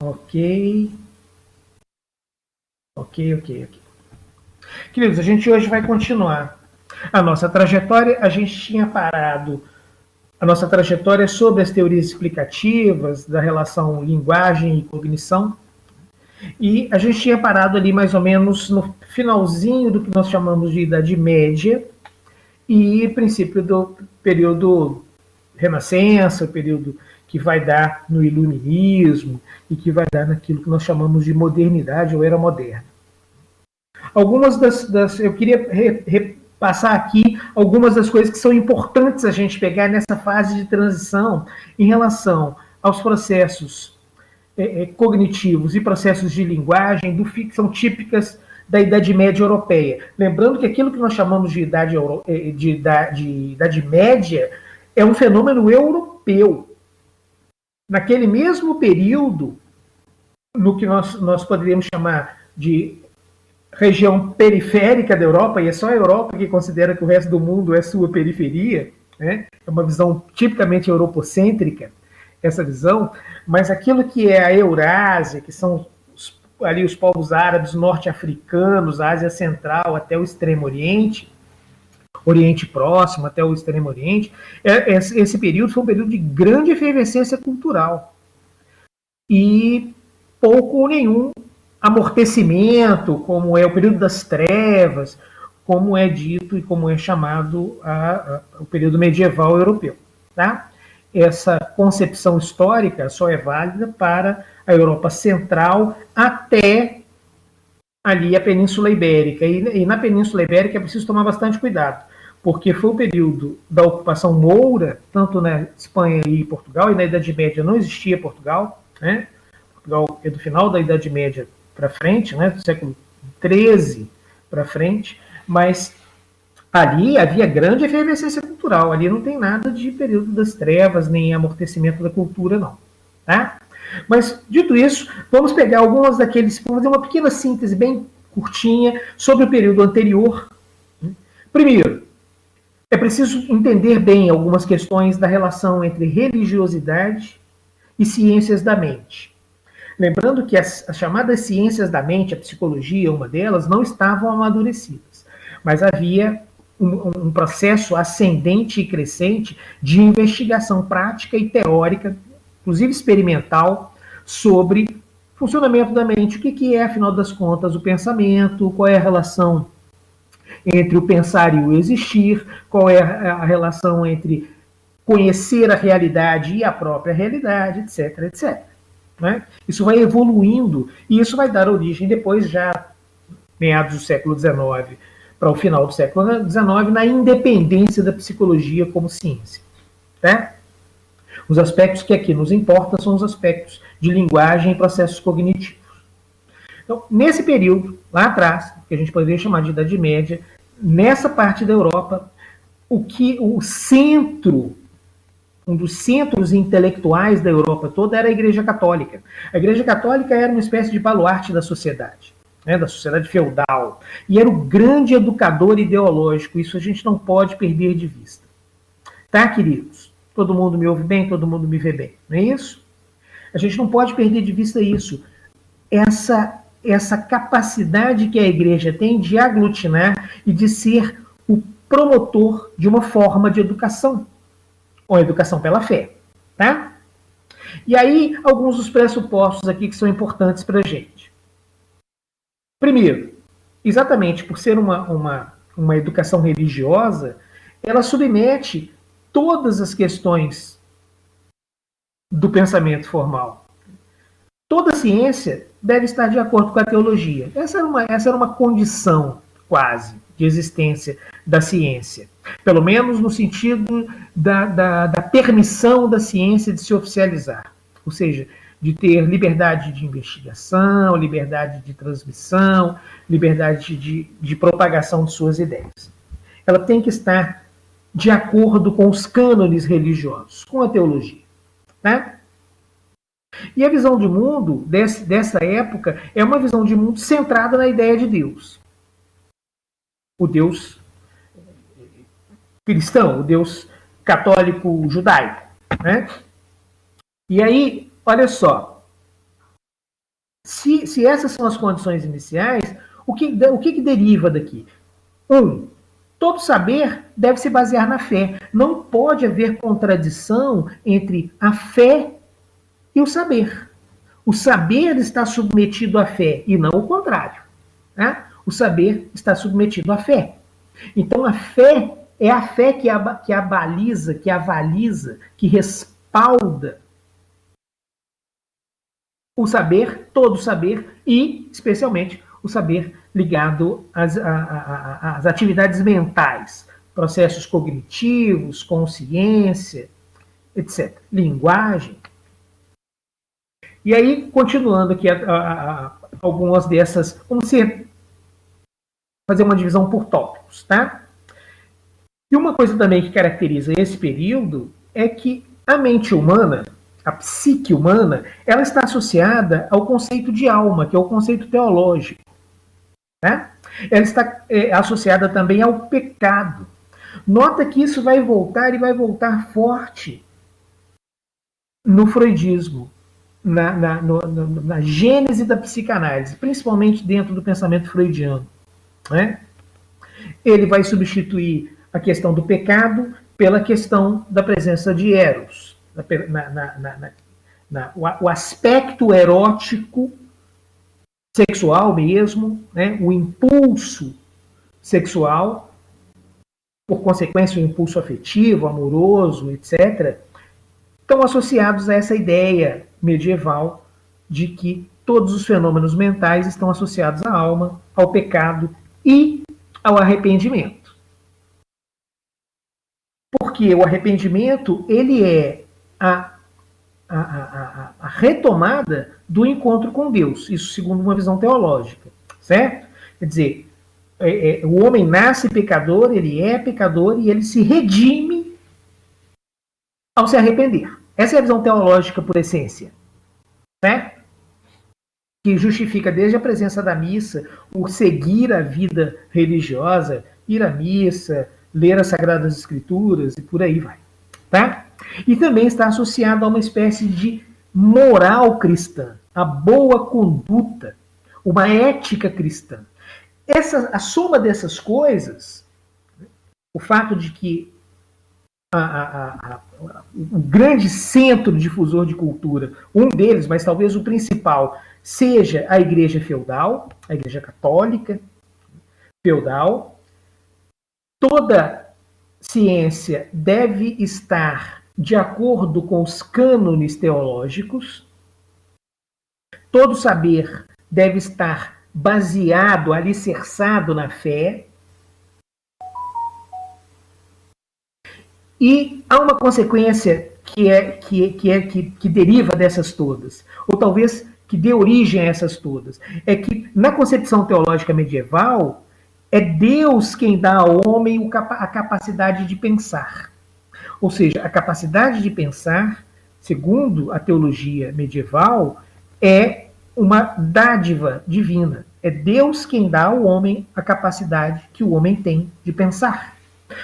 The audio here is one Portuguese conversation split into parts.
Ok. Queridos, a gente hoje vai continuar a nossa trajetória. A gente tinha parado a nossa trajetória sobre as teorias explicativas da relação linguagem e cognição. E a gente tinha parado ali mais ou menos no finalzinho do que nós chamamos de Idade Média e princípio do período Renascença, o período que vai dar no Iluminismo e que vai dar naquilo que nós chamamos de modernidade ou era moderna. Algumas eu queria repassar aqui algumas das coisas que são importantes a gente pegar nessa fase de transição em relação aos processos cognitivos e processos de linguagem que são típicas da Idade Média Europeia. Lembrando que aquilo que nós chamamos de Idade Média é um fenômeno europeu. Naquele mesmo período, no que nós poderíamos chamar de região periférica da Europa, e é só a Europa que considera que o resto do mundo é sua periferia, né? É uma visão tipicamente europocêntrica, essa visão, mas aquilo que é a Eurásia, que são ali os povos árabes, norte-africanos, Ásia Central até o Extremo Oriente, Oriente Próximo até o Extremo Oriente, esse período foi um período de grande efervescência cultural e pouco ou nenhum amortecimento, como é o período das trevas, como é dito e como é chamado o período medieval europeu. Tá? Essa concepção histórica só é válida para a Europa Central até ali a Península Ibérica. E na Península Ibérica é preciso tomar bastante cuidado, porque foi o período da ocupação moura, tanto na Espanha e Portugal, e na Idade Média não existia Portugal, né? Portugal é do final da Idade Média para frente, né? Do século XIII para frente, mas ali havia grande efervescência cultural, ali não tem nada de período das trevas, nem amortecimento da cultura, não. Tá? Mas, dito isso, vamos pegar algumas daqueles, vamos fazer uma pequena síntese bem curtinha sobre o período anterior. Primeiro, é preciso entender bem algumas questões da relação entre religiosidade e ciências da mente. Lembrando que as chamadas ciências da mente, a psicologia, uma delas, não estavam amadurecidas, mas havia um processo ascendente e crescente de investigação prática e teórica, inclusive experimental, sobre o funcionamento da mente, o que é, afinal das contas, o pensamento, qual é a relação entre o pensar e o existir, qual é a relação entre conhecer a realidade e a própria realidade, etc, etc. Né? Isso vai evoluindo e isso vai dar origem depois, já meados do século XIX para o final do século XIX, na independência da psicologia como ciência. Tá? Os aspectos que aqui nos importam são os aspectos de linguagem e processos cognitivos. Então, nesse período, lá atrás, que a gente poderia chamar de Idade Média, nessa parte da Europa, o centro, um dos centros intelectuais da Europa toda era a Igreja Católica. A Igreja Católica era uma espécie de baluarte da sociedade, né, da sociedade feudal, e era o grande educador ideológico. Isso a gente não pode perder de vista. Tá, queridos? Todo mundo me ouve bem, todo mundo me vê bem, não é isso? A gente não pode perder de vista isso. Essa capacidade que a igreja tem de aglutinar e de ser o promotor de uma forma de educação, ou educação pela fé. Tá? E aí, alguns dos pressupostos aqui que são importantes para a gente. Primeiro, exatamente por ser uma educação religiosa, ela submete todas as questões do pensamento formal. Toda ciência deve estar de acordo com a teologia. Essa era uma condição, quase, de existência da ciência. Pelo menos no sentido da permissão da ciência de se oficializar. Ou seja, de ter liberdade de investigação, liberdade de transmissão, liberdade de propagação de suas ideias. Ela tem que estar de acordo com os cânones religiosos, com a teologia. Né? E a visão de mundo dessa época é uma visão de mundo centrada na ideia de Deus. O Deus cristão, o Deus católico judaico. Né? E aí, olha só, Se essas são as condições iniciais, o que deriva daqui? Todo saber deve se basear na fé. Não pode haver contradição entre a fé e o saber. O saber está submetido à fé e não o contrário. Né? O saber está submetido à fé. Então a fé é a fé que abaliza, que avaliza, que respalda o saber, todo o saber e, especialmente, o saber ligado às atividades mentais, processos cognitivos, consciência, etc. Linguagem. E aí, continuando aqui algumas dessas, vamos fazer uma divisão por tópicos, tá? E uma coisa também que caracteriza esse período é que a mente humana, a psique humana, ela está associada ao conceito de alma, que é o conceito teológico. Né? Ela está associada também ao pecado. Nota que isso vai voltar e vai voltar forte no freudismo, na gênese da psicanálise, principalmente dentro do pensamento freudiano. Né? Ele vai substituir a questão do pecado pela questão da presença de Eros, o aspecto erótico, sexual mesmo, né? O impulso sexual, por consequência o impulso afetivo, amoroso, etc., estão associados a essa ideia medieval de que todos os fenômenos mentais estão associados à alma, ao pecado e ao arrependimento. Porque o arrependimento, ele é a retomada do encontro com Deus, isso segundo uma visão teológica, certo? Quer dizer, o homem nasce pecador, ele é pecador e ele se redime ao se arrepender. Essa é a visão teológica por essência, certo? Que justifica desde a presença da missa, o seguir a vida religiosa, ir à missa, ler as Sagradas Escrituras e por aí vai, tá? E também está associado a uma espécie de moral cristã, a boa conduta, uma ética cristã. A soma dessas coisas, o fato de que o grande centro difusor de cultura, um deles, mas talvez o principal, seja a Igreja feudal, a Igreja católica feudal, toda ciência deve estar de acordo com os cânones teológicos, todo saber deve estar baseado, alicerçado na fé, e há uma consequência que deriva dessas todas, ou talvez que dê origem a essas todas, é que na concepção teológica medieval é Deus quem dá ao homem a capacidade de pensar. Ou seja, a capacidade de pensar, segundo a teologia medieval, é uma dádiva divina. É Deus quem dá ao homem a capacidade que o homem tem de pensar.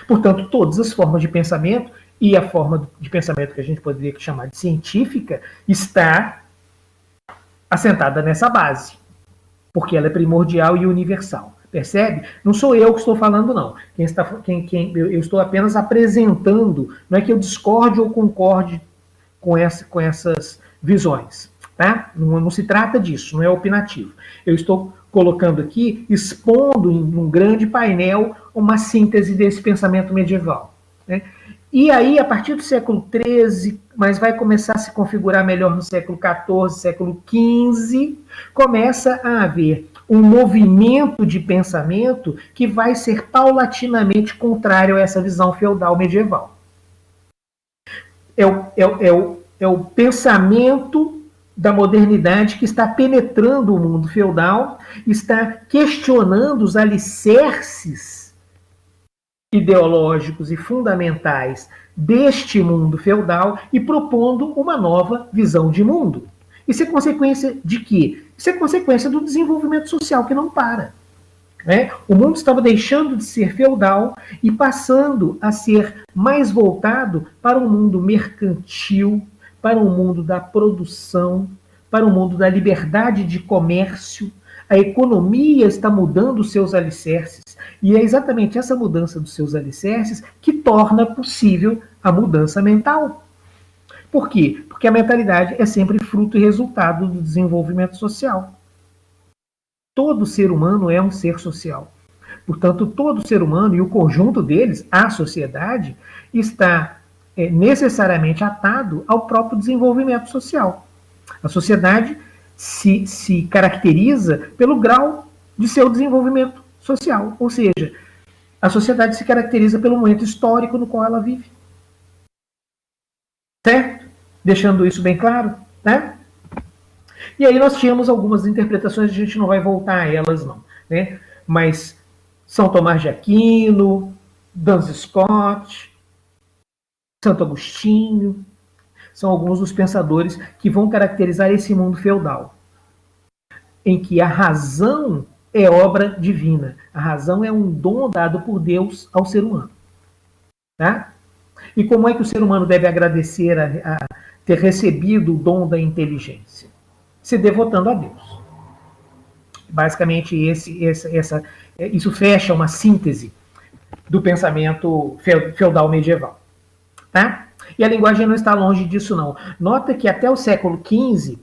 Portanto, todas as formas de pensamento, e a forma de pensamento que a gente poderia chamar de científica, está assentada nessa base, porque ela é primordial e universal. Percebe? Não sou eu que estou falando, não. Eu estou apenas apresentando, não é que eu discorde ou concorde com essas visões. Tá? Não se trata disso, não é opinativo. Eu estou colocando aqui, expondo em um grande painel uma síntese desse pensamento medieval. Né? E aí, a partir do século XIII, mas vai começar a se configurar melhor no século XIV, século XV, começa a haver um movimento de pensamento que vai ser paulatinamente contrário a essa visão feudal medieval. É o pensamento da modernidade que está penetrando o mundo feudal, está questionando os alicerces ideológicos e fundamentais deste mundo feudal e propondo uma nova visão de mundo. Isso é consequência de quê? Isso é consequência do desenvolvimento social que não para. Né? O mundo estava deixando de ser feudal e passando a ser mais voltado para um mundo mercantil, para um mundo da produção, para o mundo da liberdade de comércio. A economia está mudando os seus alicerces, e é exatamente essa mudança dos seus alicerces que torna possível a mudança mental. Por quê? Porque a mentalidade é sempre fruto e resultado do desenvolvimento social. Todo ser humano é um ser social. Portanto, todo ser humano e o conjunto deles, a sociedade, está necessariamente atado ao próprio desenvolvimento social. A sociedade se caracteriza pelo grau de seu desenvolvimento social, ou seja, a sociedade se caracteriza pelo momento histórico no qual ela vive. Certo? Deixando isso bem claro, né? E aí nós tínhamos algumas interpretações, a gente não vai voltar a elas não, né? Mas São Tomás de Aquino, Duns Scott, Santo Agostinho, são alguns dos pensadores que vão caracterizar esse mundo feudal, em que a razão é obra divina. A razão é um dom dado por Deus ao ser humano. Tá? E como é que o ser humano deve agradecer a ter recebido o dom da inteligência? Se devotando a Deus. Basicamente, isso fecha uma síntese do pensamento feudal medieval. Tá? E a linguagem não está longe disso, não. Nota que até o século XV,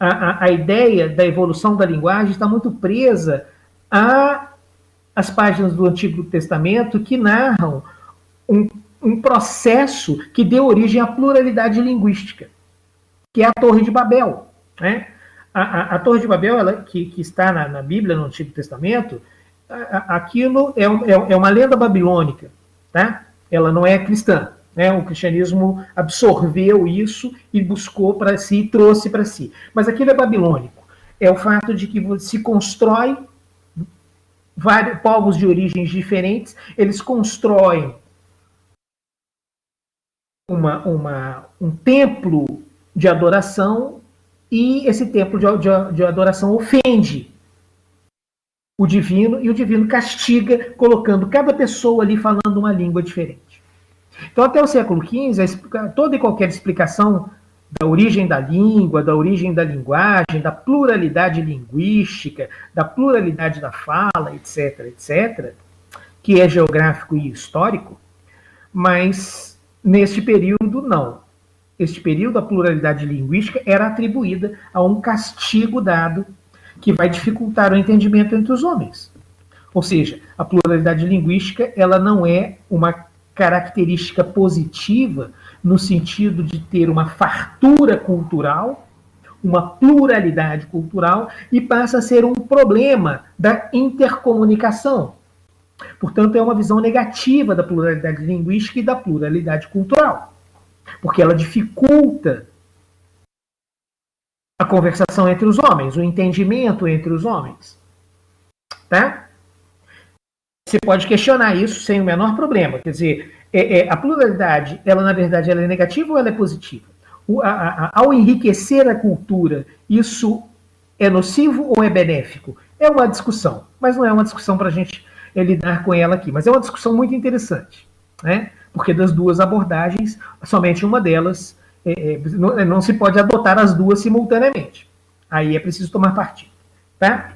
a ideia da evolução da linguagem está muito presa às páginas do Antigo Testamento que narram um processo que deu origem à pluralidade linguística, que é a Torre de Babel. Né? A Torre de Babel, que está na Bíblia, no Antigo Testamento, aquilo é uma lenda babilônica. Tá? Ela não é cristã. Né? O cristianismo absorveu isso e buscou para si, e trouxe para si. Mas aquilo é babilônico. É o fato de que se constrói vários povos de origens diferentes, eles constroem um templo de adoração e esse templo de adoração ofende o divino e o divino castiga, colocando cada pessoa ali falando uma língua diferente. Então, até o século XV, toda e qualquer explicação da origem da língua, da origem da linguagem, da pluralidade linguística, da pluralidade da fala, etc., etc., que é geográfico e histórico, mas neste período, não. Este período, a pluralidade linguística era atribuída a um castigo dado que vai dificultar o entendimento entre os homens. Ou seja, a pluralidade linguística ela não é uma característica positiva no sentido de ter uma fartura cultural, uma pluralidade cultural, e passa a ser um problema da intercomunicação. Portanto, é uma visão negativa da pluralidade linguística e da pluralidade cultural, porque ela dificulta a conversação entre os homens, o entendimento entre os homens. Tá? Você pode questionar isso sem o menor problema. Quer dizer, a pluralidade, ela na verdade ela é negativa ou ela é positiva? Ao enriquecer a cultura, isso é nocivo ou é benéfico? É uma discussão, mas não é uma discussão para a gente lidar com ela aqui. Mas é uma discussão muito interessante, né? Porque das duas abordagens, somente uma delas, não se pode adotar as duas simultaneamente. Aí é preciso tomar partido. Tá?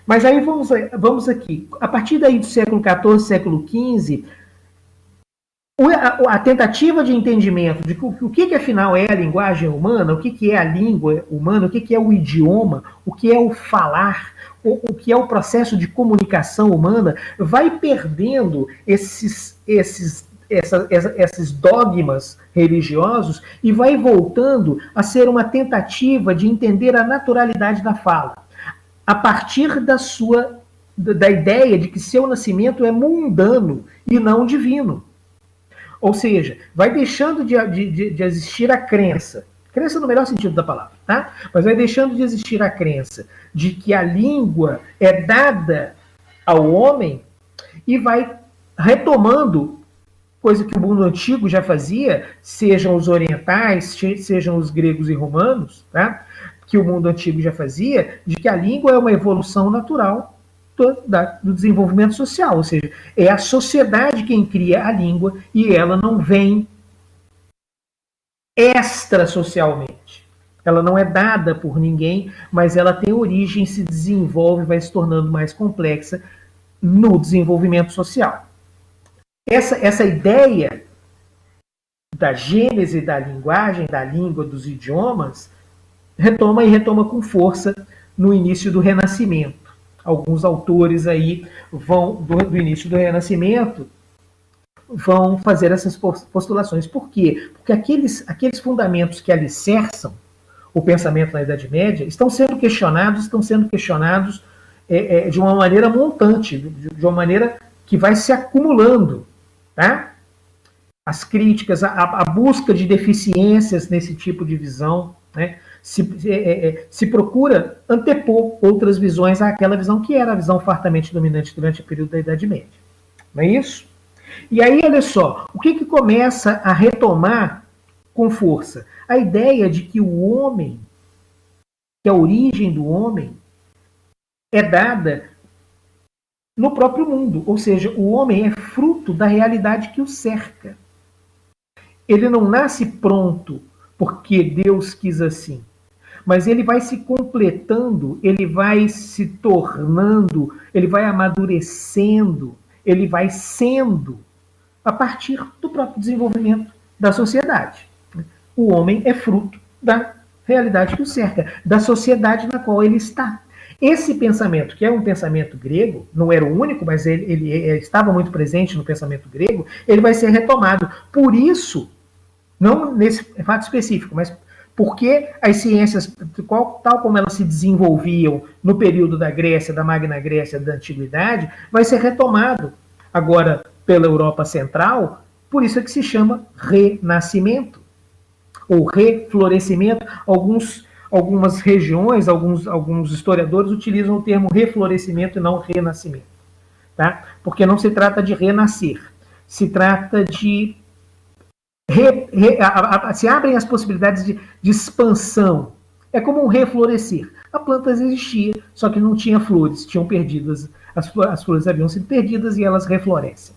Mas aí vamos aqui. A partir daí do século XIV, século XV, a tentativa de entendimento de o que afinal é a linguagem humana, o que é a língua humana, o que é o idioma, o que é o falar, o que é o processo de comunicação humana, vai perdendo esses dogmas religiosos e vai voltando a ser uma tentativa de entender a naturalidade da fala, a partir da ideia de que seu nascimento é mundano e não divino. Ou seja, vai deixando de existir a crença no melhor sentido da palavra, tá? Mas vai deixando de existir a crença de que a língua é dada ao homem e vai retomando coisa que o mundo antigo já fazia, sejam os orientais, sejam os gregos e romanos, tá? Que o mundo antigo já fazia, de que a língua é uma evolução natural do desenvolvimento social, ou seja, é a sociedade quem cria a língua e ela não vem extrasocialmente. Ela não é dada por ninguém, mas ela tem origem, se desenvolve, vai se tornando mais complexa no desenvolvimento social. Essa ideia da gênese da linguagem, da língua, dos idiomas, retoma com força no início do Renascimento. Alguns autores aí do início do Renascimento vão fazer essas postulações. Por quê? Porque aqueles fundamentos que alicerçam o pensamento na Idade Média estão sendo questionados de uma maneira montante, de uma maneira que vai se acumulando, tá? As críticas, a busca de deficiências nesse tipo de visão, né? Se procura antepor outras visões àquela visão que era a visão fartamente dominante durante o período da Idade Média. Não é isso? E aí, olha só, o que começa a retomar com força? A ideia de que o homem, que a origem do homem é dada no próprio mundo, ou seja, o homem é fruto da realidade que o cerca. Ele não nasce pronto porque Deus quis assim, mas ele vai se completando, ele vai se tornando, ele vai amadurecendo, ele vai sendo a partir do próprio desenvolvimento da sociedade. O homem é fruto da realidade que o cerca, da sociedade na qual ele está. Esse pensamento, que é um pensamento grego, não era o único, mas ele estava muito presente no pensamento grego, ele vai ser retomado. Por isso, não nesse fato específico, mas porque as ciências, tal como elas se desenvolviam no período da Grécia, da Magna Grécia, da Antiguidade, vai ser retomado agora pela Europa Central, por isso é que se chama renascimento, ou reflorescimento. Algumas regiões, alguns historiadores utilizam o termo reflorescimento e não renascimento, tá? Porque não se trata de renascer, se trata de se abrem as possibilidades de expansão. É como um reflorescer. A planta existia, só que não tinha flores, tinham perdidas, as flores haviam sido perdidas e elas reflorescem.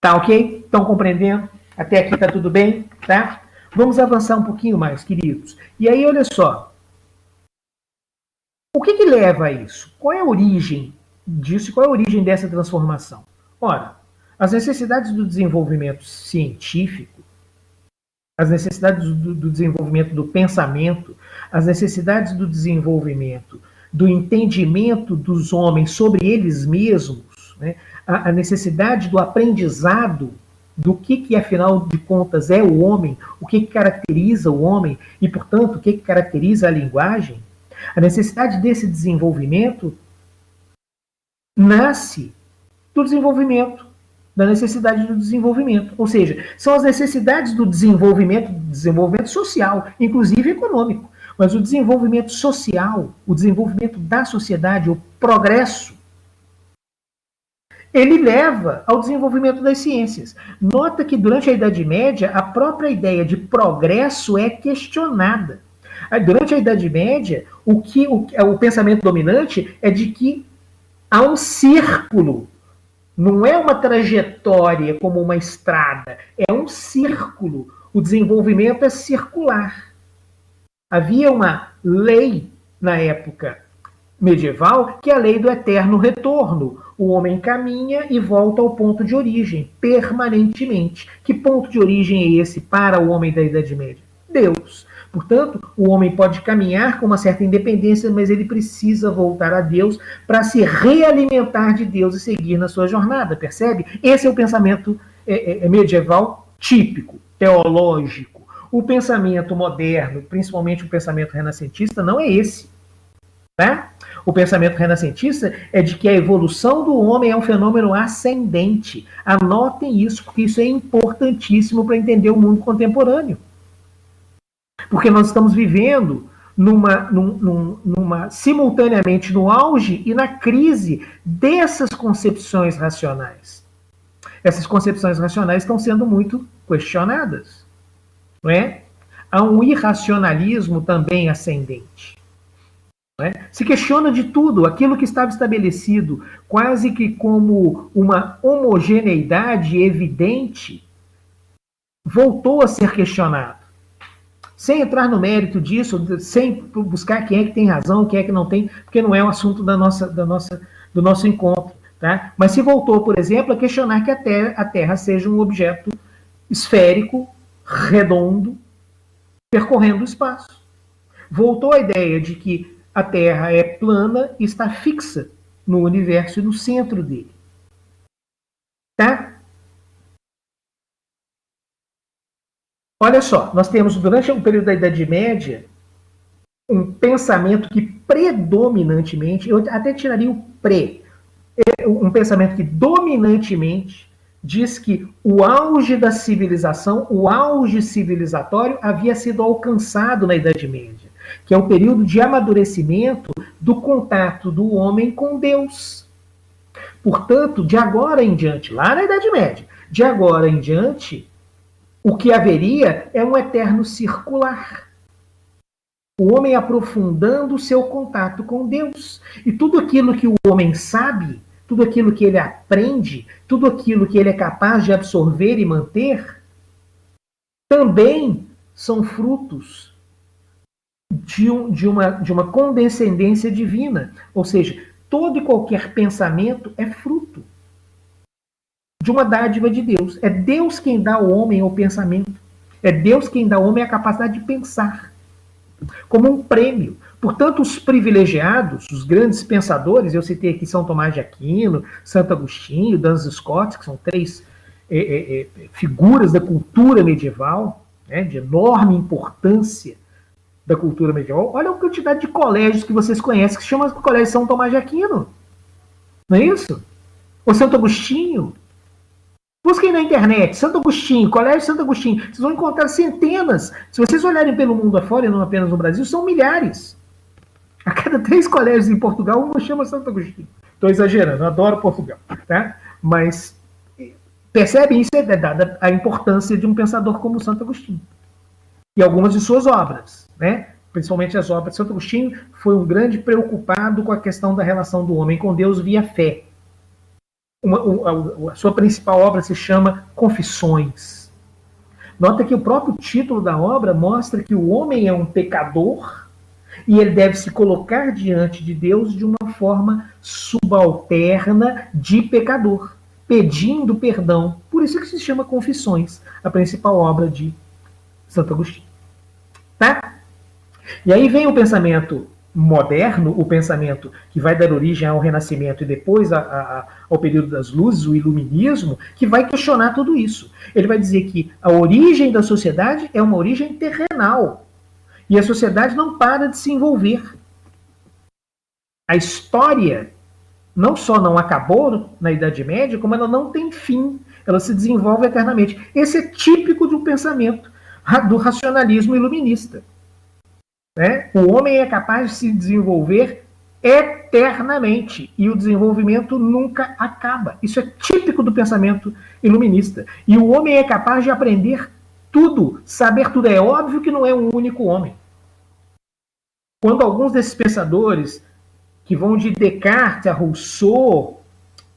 Tá ok? Estão compreendendo? Até aqui tá tudo bem? Tá? Vamos avançar um pouquinho mais, queridos. E aí, olha só. O que leva a isso? Qual é a origem disso? Qual é a origem dessa transformação? Ora, as necessidades do desenvolvimento científico, as necessidades do desenvolvimento do pensamento, as necessidades do desenvolvimento do entendimento dos homens sobre eles mesmos, né? A necessidade do aprendizado do que afinal de contas é o homem, o que caracteriza o homem e, portanto, o que caracteriza a linguagem, a necessidade desse desenvolvimento nasce do desenvolvimento, da necessidade do desenvolvimento. Ou seja, são as necessidades do desenvolvimento social, inclusive econômico. Mas o desenvolvimento social, o desenvolvimento da sociedade, o progresso, ele leva ao desenvolvimento das ciências. Nota que durante a Idade Média, a própria ideia de progresso é questionada. Durante a Idade Média, o pensamento dominante é de que há um círculo. Não é uma trajetória como uma estrada, é um círculo. O desenvolvimento é circular. Havia uma lei na época medieval, que é a lei do eterno retorno. O homem caminha e volta ao ponto de origem, permanentemente. Que ponto de origem é esse para o homem da Idade Média? Deus. Portanto, o homem pode caminhar com uma certa independência, mas ele precisa voltar a Deus para se realimentar de Deus e seguir na sua jornada, percebe? Esse é o pensamento medieval típico, teológico. O pensamento moderno, principalmente o pensamento renascentista, não é esse. Tá? O pensamento renascentista é de que a evolução do homem é um fenômeno ascendente. Anotem isso, porque isso é importantíssimo para entender o mundo contemporâneo. Porque nós estamos vivendo simultaneamente no auge e na crise dessas concepções racionais. Essas concepções racionais estão sendo muito questionadas. Não é? Há um irracionalismo também ascendente. Não é? Se questiona de tudo, aquilo que estava estabelecido quase que como uma homogeneidade evidente, voltou a ser questionado. sem entrar no mérito disso, sem buscar quem é que tem razão, quem é que não tem, porque não é o assunto do nosso encontro. Tá? Mas se voltou, por exemplo, a questionar que a Terra seja um objeto esférico, redondo, percorrendo o espaço. Voltou a ideia de que a Terra é plana e está fixa no universo e no centro dele. Tá? Olha só, nós temos durante o período da Idade Média um pensamento que predominantemente, eu até tiraria o um pensamento que dominantemente diz que o auge da civilização, o auge civilizatório havia sido alcançado na Idade Média, que é o período de amadurecimento do contato do homem com Deus. Portanto, de agora em diante, lá na Idade Média, de agora em diante, o que haveria é um eterno circular. O homem aprofundando o seu contato com Deus. E tudo aquilo que o homem sabe, tudo aquilo que ele aprende, tudo aquilo que ele é capaz de absorver e manter, também são frutos de uma condescendência divina. Ou seja, todo e qualquer pensamento é fruto de uma dádiva de Deus. É Deus quem dá ao homem o pensamento. É Deus quem dá ao homem a capacidade de pensar, como um prêmio. Portanto, os privilegiados, os grandes pensadores, eu citei aqui São Tomás de Aquino, Santo Agostinho, Duns Scotus, que são três figuras da cultura medieval, né, de enorme importância da cultura medieval. Olha a quantidade de colégios que vocês conhecem, que se chama Colégio São Tomás de Aquino. Não é isso? Ou Santo Agostinho. Busquem na internet, Santo Agostinho, Colégio Santo Agostinho. Vocês vão encontrar centenas. Se vocês olharem pelo mundo afora e não apenas no Brasil, são milhares. A cada 3 colégios em Portugal, uma chama Santo Agostinho. Estou exagerando, eu adoro Portugal. Tá? Mas percebem isso, é dada a importância de um pensador como Santo Agostinho. E algumas de suas obras, né? Principalmente as obras de Santo Agostinho, foi um grande preocupado com a questão da relação do homem com Deus via fé. A sua principal obra se chama Confissões. Nota que o próprio título da obra mostra que o homem é um pecador e ele deve se colocar diante de Deus de uma forma subalterna de pecador, pedindo perdão. Por isso que se chama Confissões, a principal obra de Santo Agostinho. Tá? E aí vem o pensamento moderno, o pensamento que vai dar origem ao Renascimento e depois ao período das luzes, o Iluminismo, que vai questionar tudo isso. Ele vai dizer que a origem da sociedade é uma origem terrenal e a sociedade não para de se envolver. A história não só não acabou na Idade Média, como ela não tem fim, ela se desenvolve eternamente. Esse é típico do pensamento do racionalismo iluminista. Né? O homem é capaz de se desenvolver eternamente e o desenvolvimento nunca acaba. Isso é típico do pensamento iluminista. E o homem é capaz de aprender tudo, saber tudo. É óbvio que não é um único homem. Quando alguns desses pensadores, que vão de Descartes a Rousseau,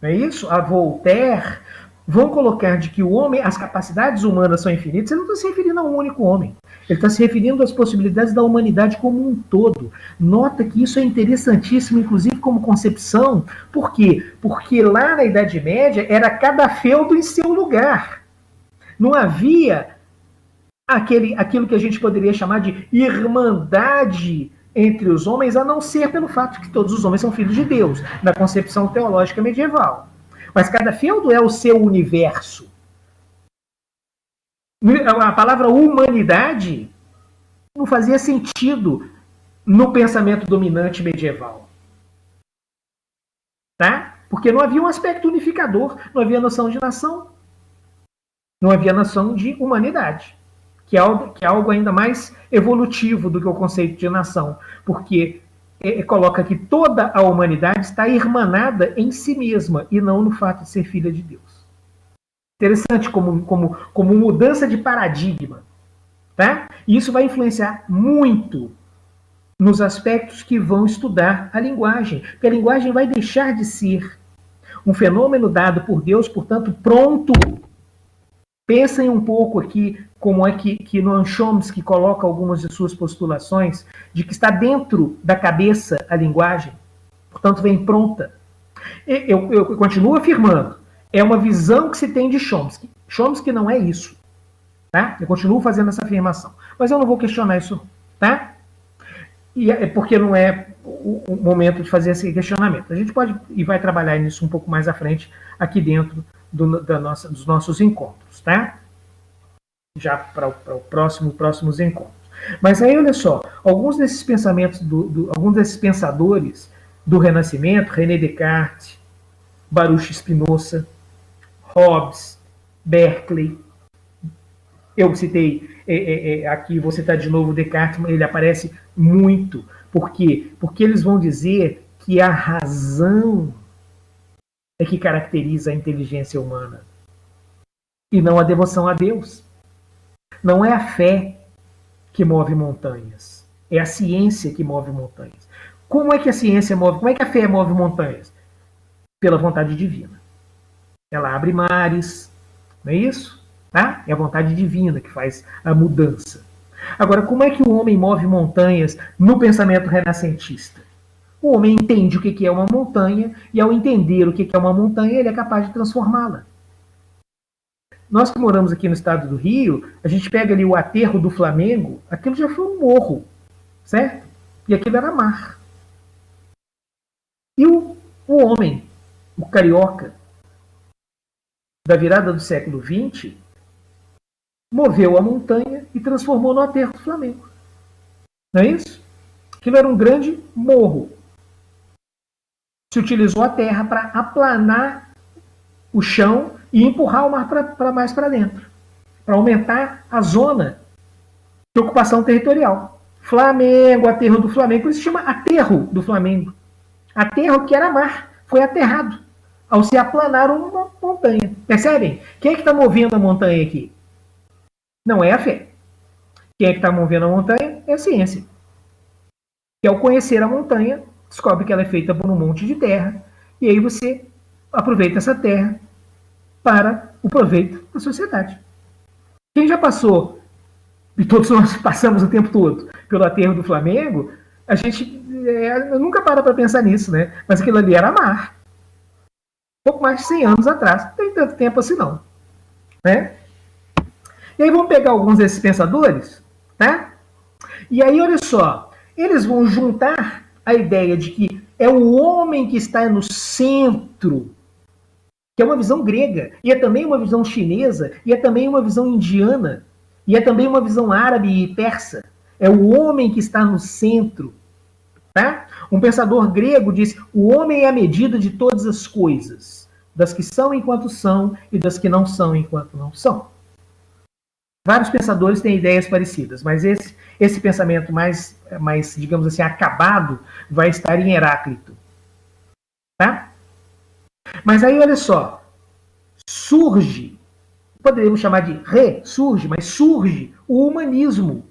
não é isso? A Voltaire, vão colocar de que o homem, as capacidades humanas são infinitas, ele não está se referindo a um único homem. Ele está se referindo às possibilidades da humanidade como um todo. Nota que isso é interessantíssimo, inclusive como concepção. Por quê? Porque lá na Idade Média era cada feudo em seu lugar. Não havia aquilo que a gente poderia chamar de irmandade entre os homens, a não ser pelo fato que todos os homens são filhos de Deus, na concepção teológica medieval. Mas cada feudo é o seu universo. A palavra humanidade não fazia sentido no pensamento dominante medieval. Tá? Porque não havia um aspecto unificador, não havia noção de nação, não havia noção de humanidade, que é algo ainda mais evolutivo do que o conceito de nação, porque coloca que toda a humanidade está irmanada em si mesma e não no fato de ser filha de Deus. Interessante como mudança de paradigma. Tá? E isso vai influenciar muito nos aspectos que vão estudar a linguagem. Porque a linguagem vai deixar de ser um fenômeno dado por Deus, portanto, pronto, Pensem um pouco aqui como é que Noam Chomsky coloca algumas de suas postulações de que está dentro da cabeça a linguagem, portanto vem pronta. Eu continuo afirmando, é uma visão que se tem de Chomsky. Chomsky não é isso. Tá? Eu continuo fazendo essa afirmação. Mas eu não vou questionar isso. Tá? E é porque não é o momento de fazer esse questionamento. A gente pode e vai trabalhar nisso um pouco mais à frente, aqui dentro dos nossos encontros. Tá? Já para próximos encontros. Mas aí, olha só, alguns desses pensamentos, alguns desses pensadores do Renascimento, René Descartes, Baruch Spinoza, Hobbes, Berkeley, eu citei aqui, vou citar de novo Descartes, mas ele aparece muito. Por quê? Porque eles vão dizer que a razão é que caracteriza a inteligência humana e não a devoção a Deus. Não é a fé que move montanhas, é a ciência que move montanhas. Como é que a ciência move, como é que a fé move montanhas? Pela vontade divina. Ela abre mares, não é isso? Tá? É a vontade divina que faz a mudança. Agora, como é que o homem move montanhas no pensamento renascentista? O homem entende o que é uma montanha e, ao entender o que é uma montanha, ele é capaz de transformá-la. Nós que moramos aqui no estado do Rio, a gente pega ali o aterro do Flamengo, aquilo já foi um morro, certo? E aquilo era mar. E o homem, o carioca, da virada do século XX, moveu a montanha e transformou no aterro do Flamengo. Não é isso? Aquilo era um grande morro. Se utilizou a terra para aplanar o chão e empurrar o mar para mais para dentro, para aumentar a zona de ocupação territorial. Flamengo, aterro do Flamengo, por isso se chama aterro do Flamengo. Aterro que era mar, foi aterrado ao se aplanar uma montanha. Percebem? Quem é que está movendo a montanha aqui? Não é a fé. Quem é que está movendo a montanha? É a ciência. Que ao conhecer a montanha, descobre que ela é feita por um monte de terra, e aí você aproveita essa terra para o proveito da sociedade. Quem já passou, e todos nós passamos o tempo todo, pelo aterro do Flamengo, a gente nunca para pensar nisso, né? Mas aquilo ali era mar. Pouco mais de 100 anos atrás. Não tem tanto tempo assim não. Né? E aí vamos pegar alguns desses pensadores, tá? E aí, olha só, eles vão juntar a ideia de que é o homem que está no centro, que é uma visão grega, e é também uma visão chinesa, e é também uma visão indiana, e é também uma visão árabe e persa. É o homem que está no centro. Tá? Um pensador grego diz: o homem é a medida de todas as coisas, das que são enquanto são e das que não são enquanto não são. Vários pensadores têm ideias parecidas, mas esse pensamento mais, digamos assim, acabado vai estar em Heráclito. Tá? Mas aí, olha só, surge, poderíamos chamar de ressurge, mas surge o humanismo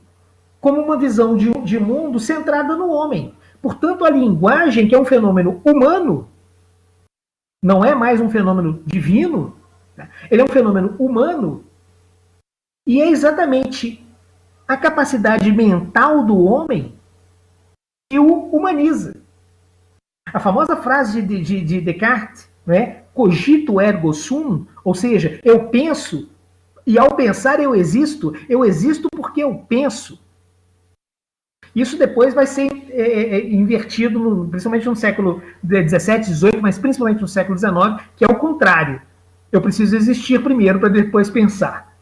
como uma visão de mundo centrada no homem. Portanto, a linguagem, que é um fenômeno humano, não é mais um fenômeno divino, ele é um fenômeno humano, e é exatamente a capacidade mental do homem que o humaniza. A famosa frase de Descartes, né? Cogito ergo sum, ou seja, eu penso, e ao pensar eu existo porque eu penso. Isso depois vai ser invertido, principalmente no século XVII, XVIII, mas principalmente no século XIX, que é o contrário. Eu preciso existir primeiro para depois pensar.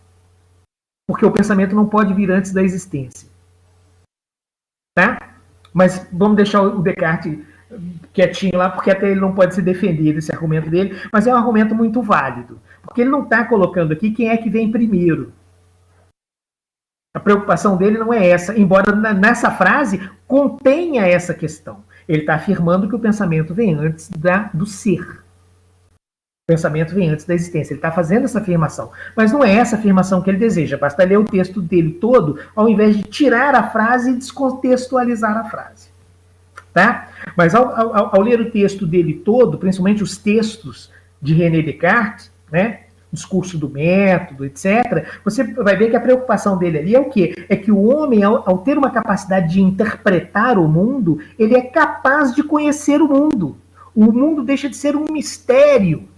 Porque o pensamento não pode vir antes da existência. Tá? Mas vamos deixar o Descartes quietinho lá, porque até ele não pode se defender desse argumento dele, mas é um argumento muito válido. Porque ele não está colocando aqui quem é que vem primeiro. A preocupação dele não é essa, embora nessa frase contenha essa questão. Ele está afirmando que o pensamento vem antes do ser. O pensamento vem antes da existência. Ele está fazendo essa afirmação. Mas não é essa afirmação que ele deseja. Basta ler o texto dele todo, ao invés de tirar a frase e descontextualizar a frase. Tá? Mas ao ler o texto dele todo, principalmente os textos de René Descartes, né, discurso do método, etc., você vai ver que a preocupação dele ali é o quê? É que o homem, ao ter uma capacidade de interpretar o mundo, ele é capaz de conhecer o mundo. O mundo deixa de ser um mistério,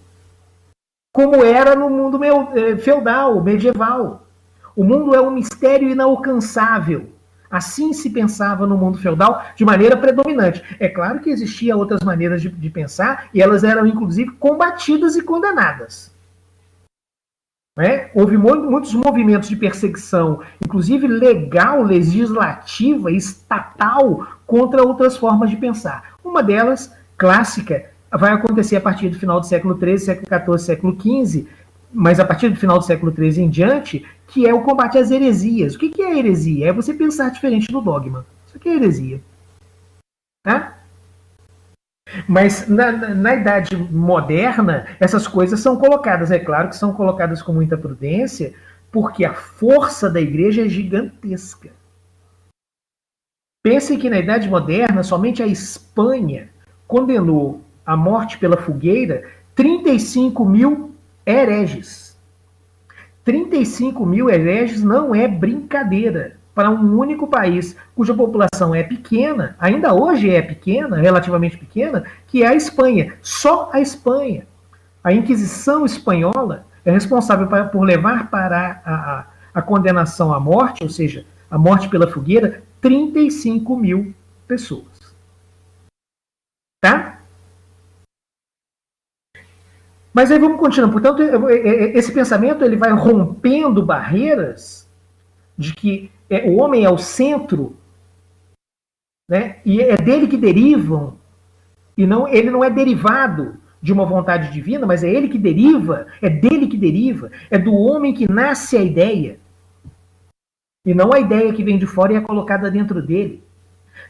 como era no mundo feudal, medieval. O mundo é um mistério inalcançável. Assim se pensava no mundo feudal de maneira predominante. É claro que existiam outras maneiras de pensar, e elas eram, inclusive, combatidas e condenadas. Houve muitos movimentos de perseguição, inclusive legal, legislativa, estatal, contra outras formas de pensar. Uma delas, clássica, vai acontecer a partir do final do século XIII, século XIV, século XV, mas a partir do final do século XIII em diante, que é o combate às heresias. O que é heresia? É você pensar diferente do dogma. Isso aqui é heresia. Tá? Mas na Idade Moderna, essas coisas são colocadas, é claro que são colocadas com muita prudência, porque a força da igreja é gigantesca. Pensem que na Idade Moderna, somente a Espanha condenou à morte pela fogueira 35 mil hereges. 35 mil hereges não é brincadeira para um único país cuja população é pequena, ainda hoje é pequena, relativamente pequena, que é a Espanha. Só a Espanha. A Inquisição espanhola é responsável por levar para a condenação à morte, ou seja, a morte pela fogueira, 35 mil pessoas. Tá? Mas aí vamos continuar. Portanto, esse pensamento ele vai rompendo barreiras de que o homem é o centro, né? E é dele que derivam, e não, ele não é derivado de uma vontade divina, mas é ele que deriva, é dele que deriva, é do homem que nasce a ideia, e não a ideia que vem de fora e é colocada dentro dele.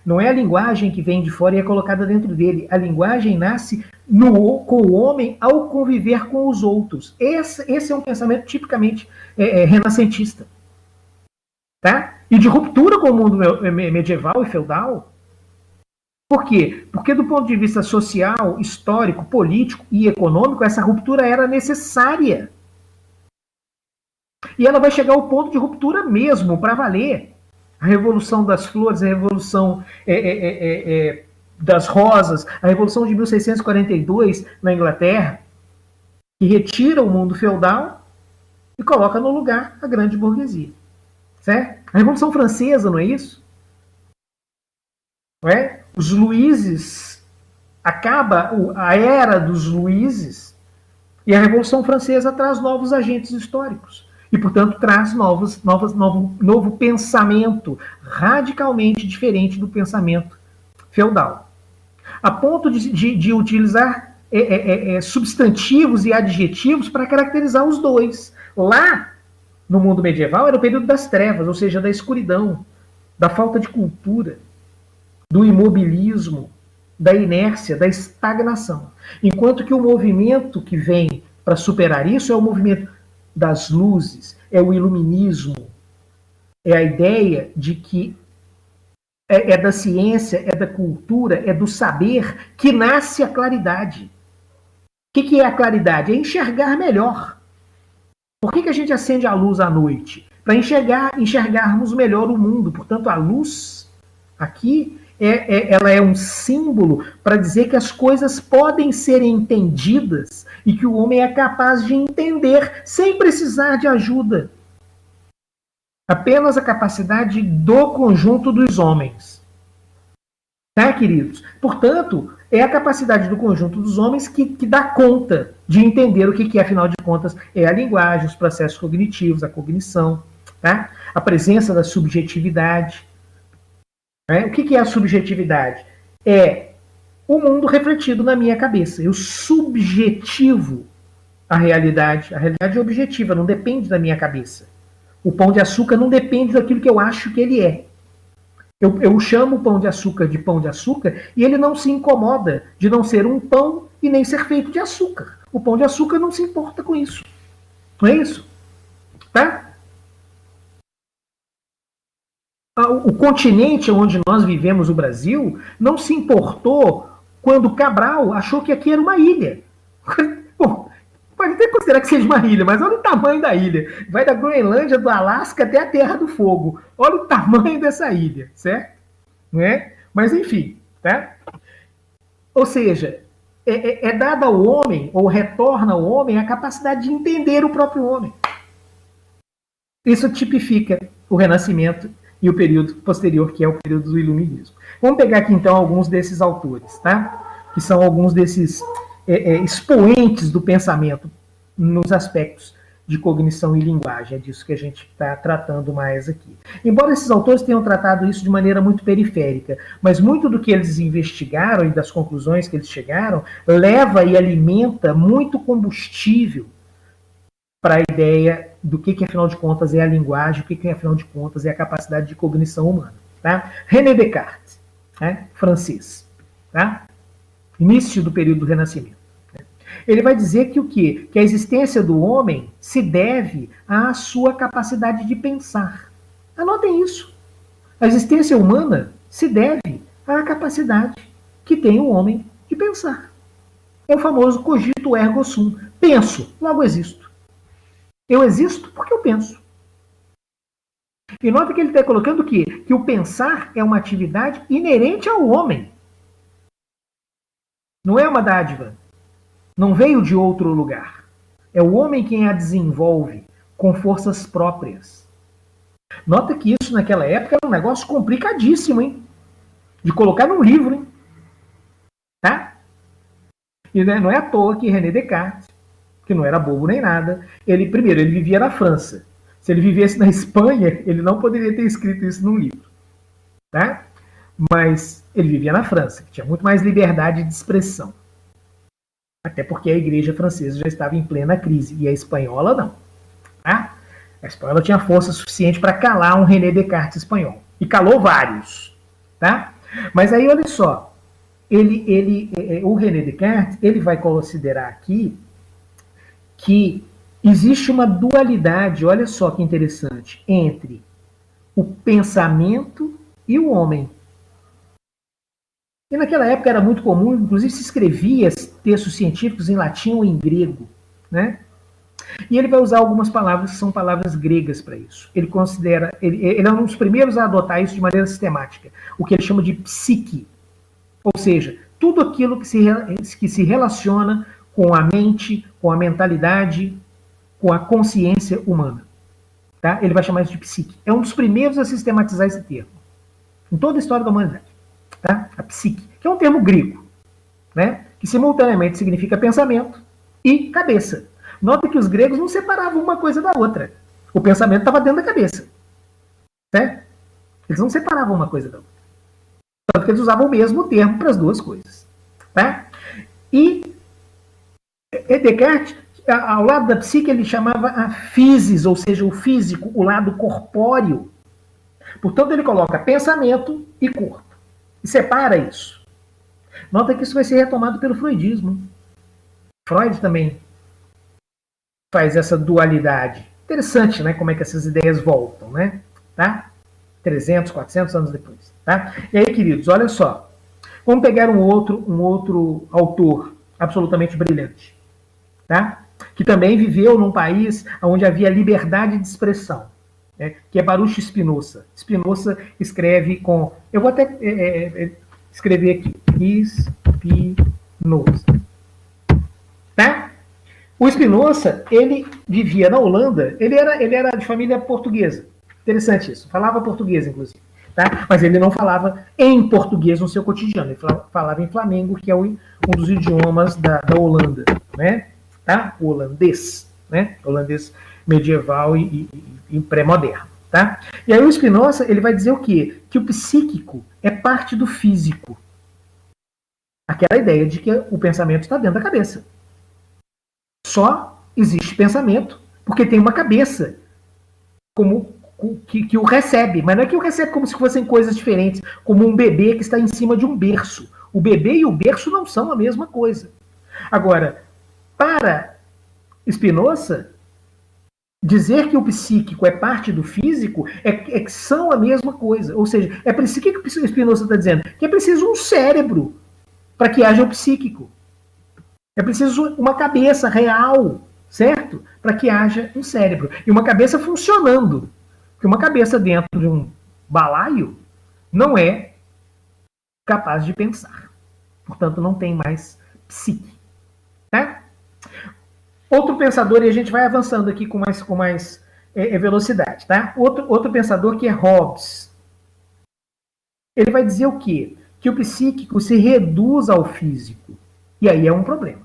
Não é a linguagem que vem de fora e é colocada dentro dele. A linguagem nasce com o homem ao conviver com os outros. Esse é um pensamento tipicamente renascentista. Tá? E de ruptura com o mundo medieval e feudal. Por quê? Porque do ponto de vista social, histórico, político e econômico, essa ruptura era necessária. E ela vai chegar ao ponto de ruptura mesmo, para valer. A Revolução das Flores, a Revolução das Rosas, a Revolução de 1642 na Inglaterra, que retira o mundo feudal e coloca no lugar a grande burguesia. Certo? A Revolução Francesa, não é isso? Não é? Os Luíses, acaba a era dos Luíses, e a Revolução Francesa traz novos agentes históricos. E, portanto, traz novo pensamento radicalmente diferente do pensamento feudal. A ponto de utilizar substantivos e adjetivos para caracterizar os dois. Lá, no mundo medieval, era o período das trevas, ou seja, da escuridão, da falta de cultura, do imobilismo, da inércia, da estagnação. Enquanto que o movimento que vem para superar isso é o movimento das luzes, é o iluminismo, é a ideia de que é da ciência, é da cultura, é do saber que nasce a claridade. O que é a claridade? É enxergar melhor. Por que a gente acende a luz à noite? Para enxergarmos melhor o mundo. Portanto, a luz aqui ela é um símbolo para dizer que as coisas podem ser entendidas e que o homem é capaz de entender sem precisar de ajuda. Apenas a capacidade do conjunto dos homens. Tá, queridos? Portanto, é a capacidade do conjunto dos homens que dá conta de entender o que é, afinal de contas, é a linguagem, os processos cognitivos, a cognição, tá? A presença da subjetividade. O que é a subjetividade? É o mundo refletido na minha cabeça. Eu subjetivo a realidade. A realidade é objetiva, não depende da minha cabeça. O pão de açúcar não depende daquilo que eu acho que ele é. Eu chamo o pão de açúcar e ele não se incomoda de não ser um pão e nem ser feito de açúcar. O pão de açúcar não se importa com isso. Não é isso? Tá? O continente onde nós vivemos, o Brasil, não se importou quando Cabral achou que aqui era uma ilha. Bom, pode até considerar que seja uma ilha, mas olha o tamanho da ilha. Vai da Groenlândia, do Alasca até a Terra do Fogo. Olha o tamanho dessa ilha, certo? Não é? Mas enfim, tá? Ou seja, é dada ao homem, ou retorna ao homem, a capacidade de entender o próprio homem. Isso tipifica o Renascimento e o período posterior, que é o período do Iluminismo. Vamos pegar aqui, então, alguns desses autores, tá? Que são alguns desses expoentes do pensamento nos aspectos de cognição e linguagem. É disso que a gente está tratando mais aqui. Embora esses autores tenham tratado isso de maneira muito periférica, mas muito do que eles investigaram e das conclusões que eles chegaram leva e alimenta muito combustível para a ideia do que, afinal de contas, é a linguagem, o que, afinal de contas, é a capacidade de cognição humana. Tá? René Descartes, né? Francês. Tá? Início do período do Renascimento. Ele vai dizer que o quê? Que a existência do homem se deve à sua capacidade de pensar. Anotem isso. A existência humana se deve à capacidade que tem o homem de pensar. É o famoso cogito ergo sum. Penso, logo existo. Eu existo porque eu penso. E nota que ele está colocando que o pensar é uma atividade inerente ao homem. Não é uma dádiva. Não veio de outro lugar. É o homem quem a desenvolve com forças próprias. Nota que isso naquela época era um negócio complicadíssimo, hein? De colocar num livro, hein? Tá? E não é à toa que René Descartes, que não era bobo nem nada, ele vivia na França. Se ele vivesse na Espanha, ele não poderia ter escrito isso num livro. Tá? Mas ele vivia na França, que tinha muito mais liberdade de expressão. Até porque a igreja francesa já estava em plena crise, e a espanhola não. Tá? A espanhola tinha força suficiente para calar um René Descartes espanhol. E calou vários. Tá? Mas aí, olha só, o René Descartes ele vai considerar aqui que existe uma dualidade, olha só que interessante, entre o pensamento e o homem. E naquela época era muito comum, inclusive se escrevia textos científicos em latim ou em grego, né? E ele vai usar algumas palavras que são palavras gregas para isso. Ele é um dos primeiros a adotar isso de maneira sistemática, o que ele chama de psique, ou seja, tudo aquilo que se relaciona com a mente, com a mentalidade, com a consciência humana. Tá? Ele vai chamar isso de psique. É um dos primeiros a sistematizar esse termo em toda a história da humanidade. Tá? A psique, que é um termo grego, né? Que simultaneamente significa pensamento e cabeça. Nota que os gregos não separavam uma coisa da outra. O pensamento estava dentro da cabeça. Certo? Eles não separavam uma coisa da outra. Tanto que eles usavam o mesmo termo para as duas coisas. Tá? E Descartes, ao lado da psique, ele chamava a physis, ou seja, o físico, o lado corpóreo. Portanto, ele coloca pensamento e corpo. E separa isso. Nota que isso vai ser retomado pelo freudismo. Freud também faz essa dualidade. Interessante, né? Como é que essas ideias voltam, né? Tá? 300, 400 anos depois. Tá? E aí, queridos, olha só. Vamos pegar um outro autor absolutamente brilhante. Tá? Que também viveu num país onde havia liberdade de expressão. Que é Baruch Spinoza. Spinoza escreve com... Eu vou até escrever aqui. Spinoza. Tá? O Spinoza, ele vivia na Holanda, ele era de família portuguesa. Interessante isso. Falava português, inclusive. Tá? Mas ele não falava em português no seu cotidiano. Ele falava em flamengo, que é um dos idiomas da Holanda. Né? Tá? O holandês. Né? Holandês medieval e pré-moderno. Tá? E aí o Spinoza ele vai dizer o quê? Que o psíquico é parte do físico. Aquela ideia de que o pensamento está dentro da cabeça. Só existe pensamento porque tem uma cabeça que o recebe. Mas não é que o recebe como se fossem coisas diferentes, como um bebê que está em cima de um berço. O bebê e o berço não são a mesma coisa. Agora, para Spinoza, dizer que o psíquico é parte do físico é que são a mesma coisa. Ou seja, é preciso, o que o Spinoza está dizendo? Que é preciso um cérebro para que haja o psíquico. É preciso uma cabeça real certo? Para que haja um cérebro. E uma cabeça funcionando. Porque uma cabeça dentro de um balaio não é capaz de pensar. Portanto, não tem mais psique. Tá? Outro pensador, e a gente vai avançando aqui com mais velocidade. Tá? Outro pensador que é Hobbes. Ele vai dizer o quê? Que o psíquico se reduz ao físico. E aí é um problema.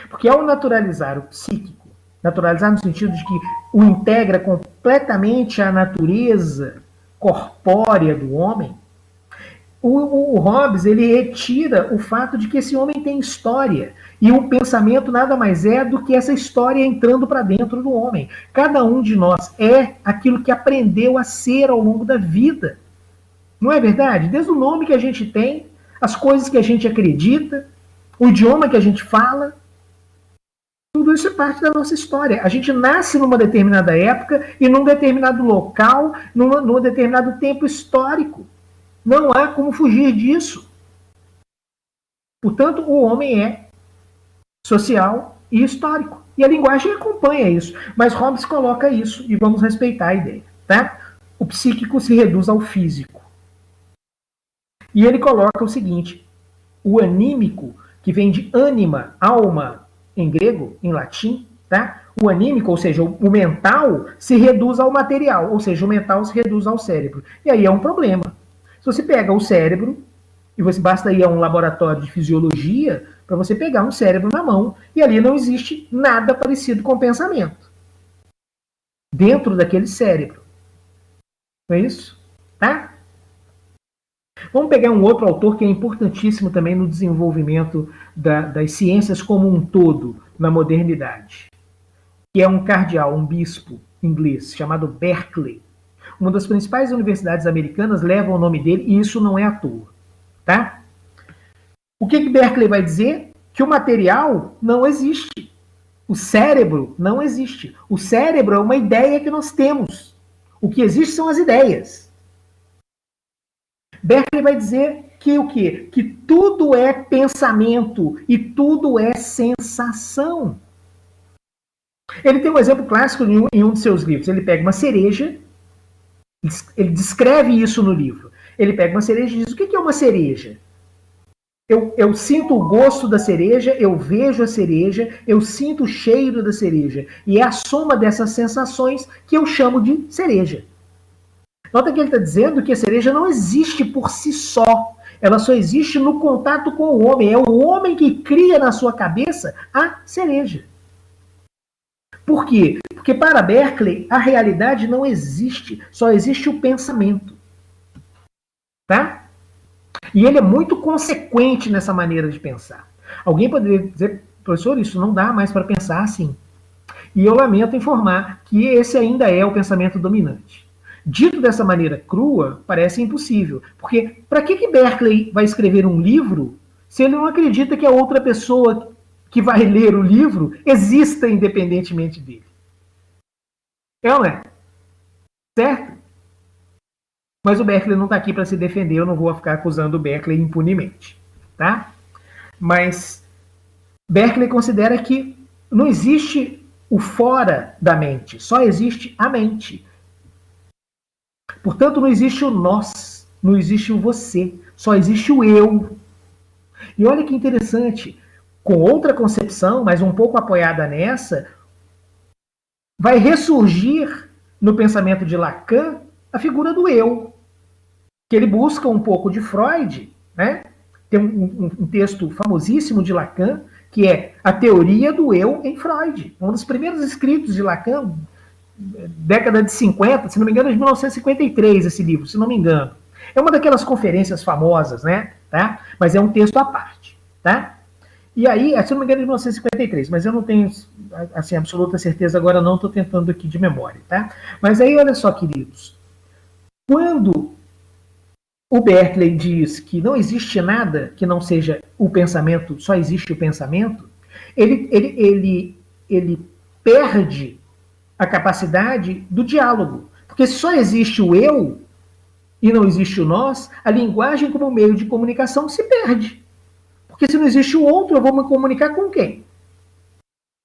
Porque ao naturalizar o psíquico, naturalizar no sentido de que o integra completamente à natureza corpórea do homem, o Hobbes ele retira o fato de que esse homem tem história. E o pensamento nada mais é do que essa história entrando para dentro do homem. Cada um de nós é aquilo que aprendeu a ser ao longo da vida. Não é verdade? Desde o nome que a gente tem, as coisas que a gente acredita, o idioma que a gente fala, tudo isso é parte da nossa história. A gente nasce numa determinada época e num determinado local, num determinado tempo histórico. Não há como fugir disso. Portanto, o homem é social e histórico. E a linguagem acompanha isso. Mas Hobbes coloca isso e vamos respeitar a ideia. Tá? O psíquico se reduz ao físico. E ele coloca o seguinte: o anímico, que vem de anima, alma, em grego, em latim, tá? O anímico, ou seja, o mental, se reduz ao material, ou seja, o mental se reduz ao cérebro. E aí é um problema. Se você pega o cérebro, e você basta ir a um laboratório de fisiologia para você pegar um cérebro na mão, e ali não existe nada parecido com pensamento dentro daquele cérebro. Não é isso? Tá? Vamos pegar um outro autor que é importantíssimo também no desenvolvimento das ciências como um todo na modernidade, que é um cardeal, um bispo inglês, chamado Berkeley. Uma das principais universidades americanas leva o nome dele, e isso não é à toa. Tá? O que Berkeley vai dizer? Que o material não existe. O cérebro não existe. O cérebro é uma ideia que nós temos. O que existe são as ideias. Berkeley vai dizer que o quê? Que tudo é pensamento e tudo é sensação. Ele tem um exemplo clássico em um de seus livros. Ele pega uma cereja, ele descreve isso no livro. Ele pega uma cereja e diz: o que é uma cereja? Eu sinto o gosto da cereja, eu vejo a cereja, eu sinto o cheiro da cereja. E é a soma dessas sensações que eu chamo de cereja. Nota que ele está dizendo que a cereja não existe por si só. Ela só existe no contato com o homem. É o homem que cria na sua cabeça a cereja. Por quê? Porque para Berkeley a realidade não existe. Só existe o pensamento. Tá? E ele é muito consequente nessa maneira de pensar. Alguém poderia dizer: professor, isso não dá mais para pensar assim. E eu lamento informar que esse ainda é o pensamento dominante. Dito dessa maneira crua, parece impossível. Porque para que Berkeley vai escrever um livro se ele não acredita que a outra pessoa que vai ler o livro exista independentemente dele? É ou não é? Certo? Mas o Berkeley não está aqui para se defender, eu não vou ficar acusando o Berkeley impunemente. Tá? Mas Berkeley considera que não existe o fora da mente, só existe a mente. Portanto, não existe o nós, não existe o você, só existe o eu. E olha que interessante, com outra concepção, mas um pouco apoiada nessa, vai ressurgir no pensamento de Lacan a figura do eu, que ele busca um pouco de Freud, né? Tem um texto famosíssimo de Lacan, que é A Teoria do Eu em Freud, um dos primeiros escritos de Lacan, década de 50, se não me engano, é de 1953 esse livro, se não me engano. É uma daquelas conferências famosas, né? Tá? Mas é um texto à parte, tá? E aí, se não me engano, é de 1953, mas eu não tenho assim, absoluta certeza agora não, estou tentando aqui de memória, tá? Mas aí, olha só, queridos, quando o Berkeley diz que não existe nada que não seja o pensamento, só existe o pensamento, ele perde a capacidade do diálogo. Porque se só existe o eu e não existe o nós, a linguagem como meio de comunicação se perde. Porque se não existe o outro, eu vou me comunicar com quem?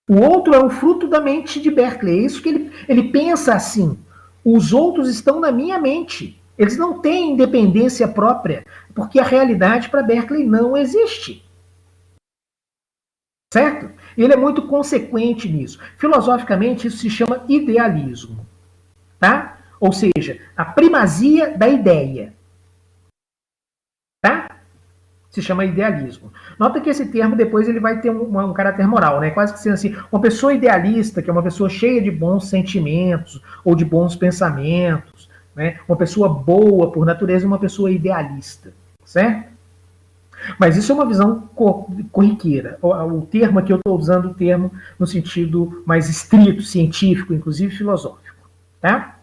O outro é um fruto da mente de Berkeley. É isso que ele pensa assim. Os outros estão na minha mente. Eles não têm independência própria, porque a realidade para Berkeley não existe. Certo? Ele é muito consequente nisso. Filosoficamente, isso se chama idealismo. Tá? Ou seja, a primazia da ideia. Tá? Se chama idealismo. Nota que esse termo depois ele vai ter um caráter moral, né? Quase que sendo assim, uma pessoa idealista, que é uma pessoa cheia de bons sentimentos ou de bons pensamentos, né? Uma pessoa boa por natureza é uma pessoa idealista, certo? Mas isso é uma visão corriqueira. O termo aqui eu estou usando o termo no sentido mais estrito, científico, inclusive filosófico, tá?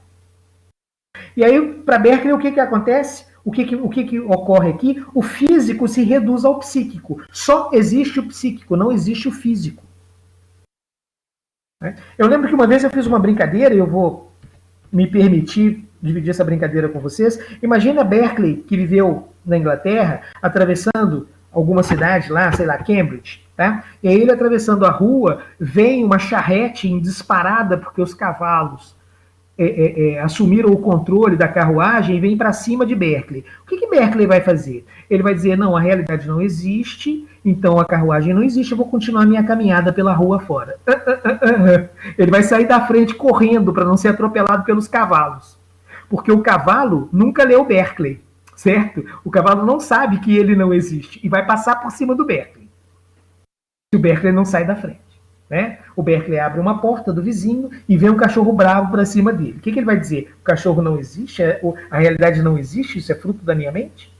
E aí, para Berkeley, o que acontece? O que ocorre aqui? O físico se reduz ao psíquico. Só existe o psíquico, não existe o físico. Eu lembro que uma vez eu fiz uma brincadeira, e eu vou me permitir dividir essa brincadeira com vocês. Imagina Berkeley, que viveu na Inglaterra, atravessando alguma cidade lá, sei lá, Cambridge, tá? E aí ele atravessando a rua, vem uma charrete em disparada, porque os cavalos assumiram o controle da carruagem e vem para cima de Berkeley. O que Berkeley vai fazer? Ele vai dizer, não, a realidade não existe, então a carruagem não existe, eu vou continuar minha caminhada pela rua fora. Ele vai sair da frente correndo para não ser atropelado pelos cavalos. Porque o cavalo nunca leu Berkeley, certo? O cavalo não sabe que ele não existe e vai passar por cima do Berkeley. Se o Berkeley não sai da frente. Né? O Berkeley abre uma porta do vizinho e vê um cachorro bravo para cima dele. O que ele vai dizer? O cachorro não existe? A realidade não existe? Isso é fruto da minha mente?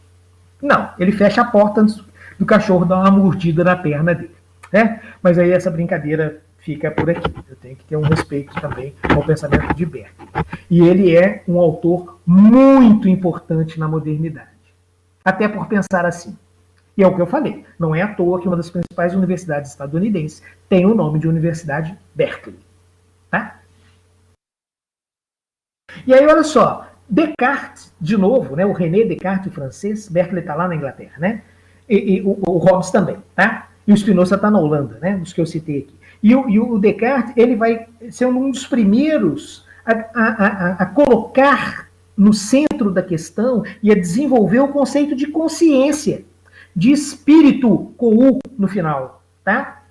Não. Ele fecha a porta antes do cachorro dar uma mordida na perna dele. Né? Mas aí essa brincadeira fica por aqui. Eu tenho que ter um respeito também ao pensamento de Berkeley. E ele é um autor muito importante na modernidade. Até por pensar assim. E é o que eu falei, não é à toa que uma das principais universidades estadunidenses tem o nome de Universidade Berkeley. Tá? E aí, olha só, Descartes, de novo, né, o René Descartes, o francês, Berkeley está lá na Inglaterra, né? E o Hobbes também, tá? E o Spinoza está na Holanda, né? Dos que eu citei aqui. E o Descartes, ele vai ser um dos primeiros a colocar no centro da questão e a desenvolver o conceito de consciência, de espírito com U no final, tá?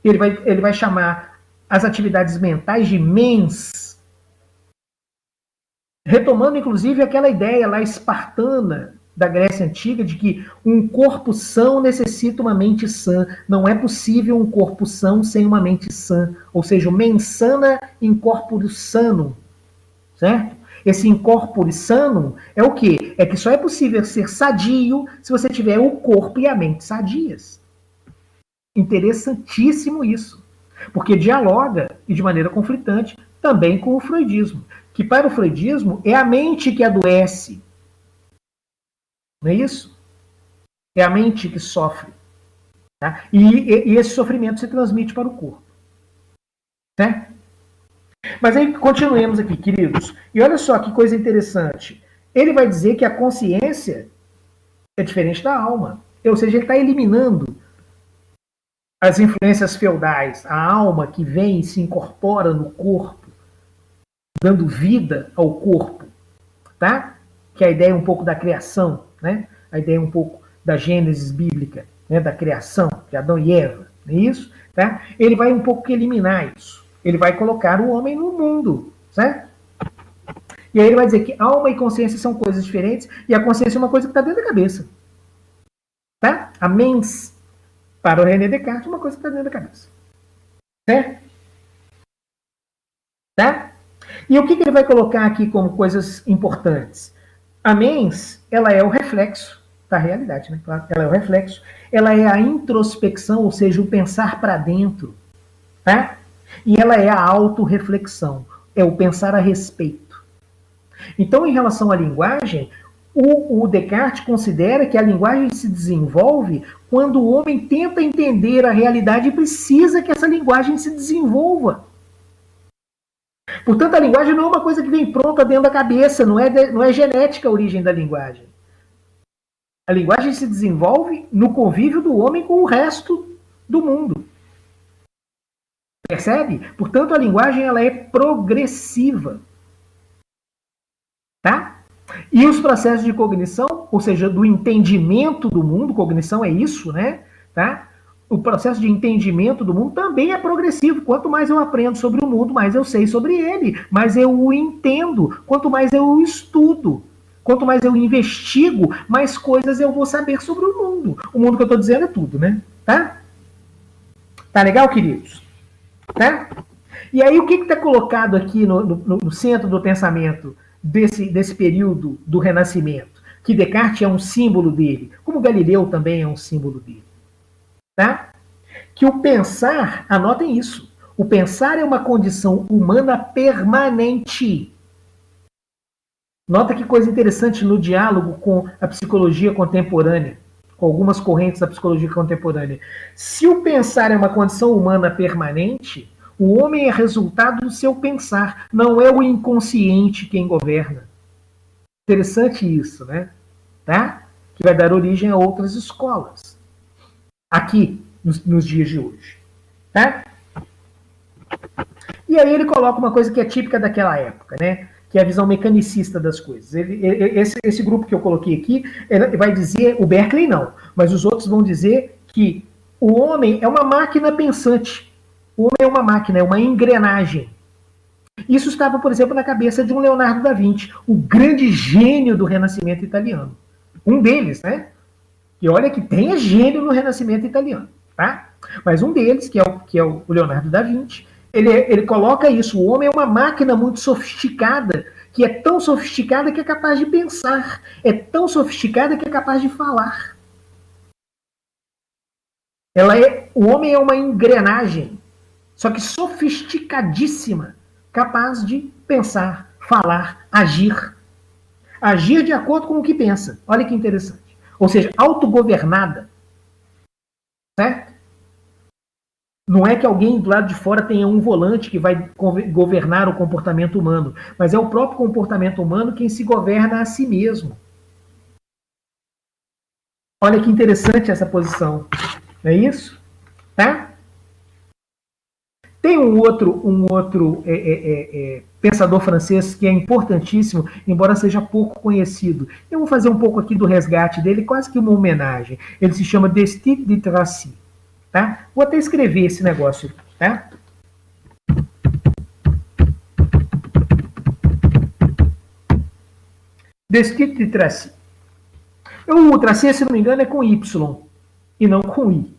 Ele vai chamar as atividades mentais de mens, retomando inclusive aquela ideia lá espartana da Grécia Antiga de que um corpo são necessita uma mente sã. Não é possível um corpo são sem uma mente sã. Ou seja, o mens sana in corpore sano, certo? Esse incorpore sano é o quê? É que só é possível ser sadio se você tiver o corpo e a mente sadias. Interessantíssimo isso. Porque dialoga, e de maneira conflitante, também com o freudismo. Que para o freudismo é a mente que adoece. Não é isso? É a mente que sofre. Tá? E esse sofrimento se transmite para o corpo. Certo? Mas aí continuemos aqui, queridos. E olha só que coisa interessante. Ele vai dizer que a consciência é diferente da alma. Ou seja, ele está eliminando as influências feudais, a alma que vem e se incorpora no corpo, dando vida ao corpo, tá? Que é a ideia um pouco da criação, né? A ideia um pouco da Gênesis bíblica, né? Da criação, de Adão e Eva, não é isso? Tá? Ele vai um pouco eliminar isso. Ele vai colocar o homem no mundo, certo? E aí ele vai dizer que alma e consciência são coisas diferentes e a consciência é uma coisa que está dentro da cabeça. Tá? A mens, para o René Descartes, é uma coisa que está dentro da cabeça. Certo? Tá? E o que ele vai colocar aqui como coisas importantes? A mens, ela é o reflexo da realidade, né? Ela é o reflexo. Ela é a introspecção, ou seja, o pensar para dentro. Tá? E ela é a autorreflexão, é o pensar a respeito. Então, em relação à linguagem, o Descartes considera que a linguagem se desenvolve quando o homem tenta entender a realidade e precisa que essa linguagem se desenvolva. Portanto, a linguagem não é uma coisa que vem pronta dentro da cabeça, não é genética a origem da linguagem. A linguagem se desenvolve no convívio do homem com o resto do mundo. Percebe? Portanto, a linguagem ela é progressiva. Tá? E os processos de cognição, ou seja, do entendimento do mundo, cognição é isso, né? Tá? O processo de entendimento do mundo também é progressivo. Quanto mais eu aprendo sobre o mundo, mais eu sei sobre ele, mais eu o entendo. Quanto mais eu o estudo, quanto mais eu investigo, mais coisas eu vou saber sobre o mundo. O mundo que eu estou dizendo é tudo, né? Tá? Tá legal, queridos? Tá? E aí, o que está colocado aqui no centro do pensamento desse período do Renascimento? Que Descartes é um símbolo dele, como Galileu também é um símbolo dele. Tá? Que o pensar, anotem isso, o pensar é uma condição humana permanente. Nota que coisa interessante no diálogo com a psicologia contemporânea, com algumas correntes da psicologia contemporânea. Se o pensar é uma condição humana permanente, o homem é resultado do seu pensar, não é o inconsciente quem governa. Interessante isso, né? Tá? Que vai dar origem a outras escolas. Aqui, nos dias de hoje. Tá? E aí ele coloca uma coisa que é típica daquela época, né? Que é a visão mecanicista das coisas. Esse grupo que eu coloquei aqui vai dizer, o Berkeley não, mas os outros vão dizer que o homem é uma máquina pensante. O homem é uma máquina, é uma engrenagem. Isso estava, por exemplo, na cabeça de um Leonardo da Vinci, o grande gênio do Renascimento italiano. Um deles, né? E olha que tem gênio no Renascimento italiano, tá? Mas um deles, que é o Leonardo da Vinci, ele coloca isso. O homem é uma máquina muito sofisticada, que é tão sofisticada que é capaz de pensar, é tão sofisticada que é capaz de falar. O homem é uma engrenagem, só que sofisticadíssima, capaz de pensar, falar, agir. Agir de acordo com o que pensa. Olha que interessante. Ou seja, autogovernada. Certo? Não é que alguém do lado de fora tenha um volante que vai governar o comportamento humano, mas é o próprio comportamento humano quem se governa a si mesmo. Olha que interessante essa posição. Não é isso? Tá? Tem um outro pensador francês que é importantíssimo, embora seja pouco conhecido. Eu vou fazer um pouco aqui do resgate dele, quase que uma homenagem. Ele se chama Destutt de Tracy. Tá? Vou até escrever esse negócio. Tá? Destutt de Tracy. O Tracy, se não me engano, é com Y e não com I.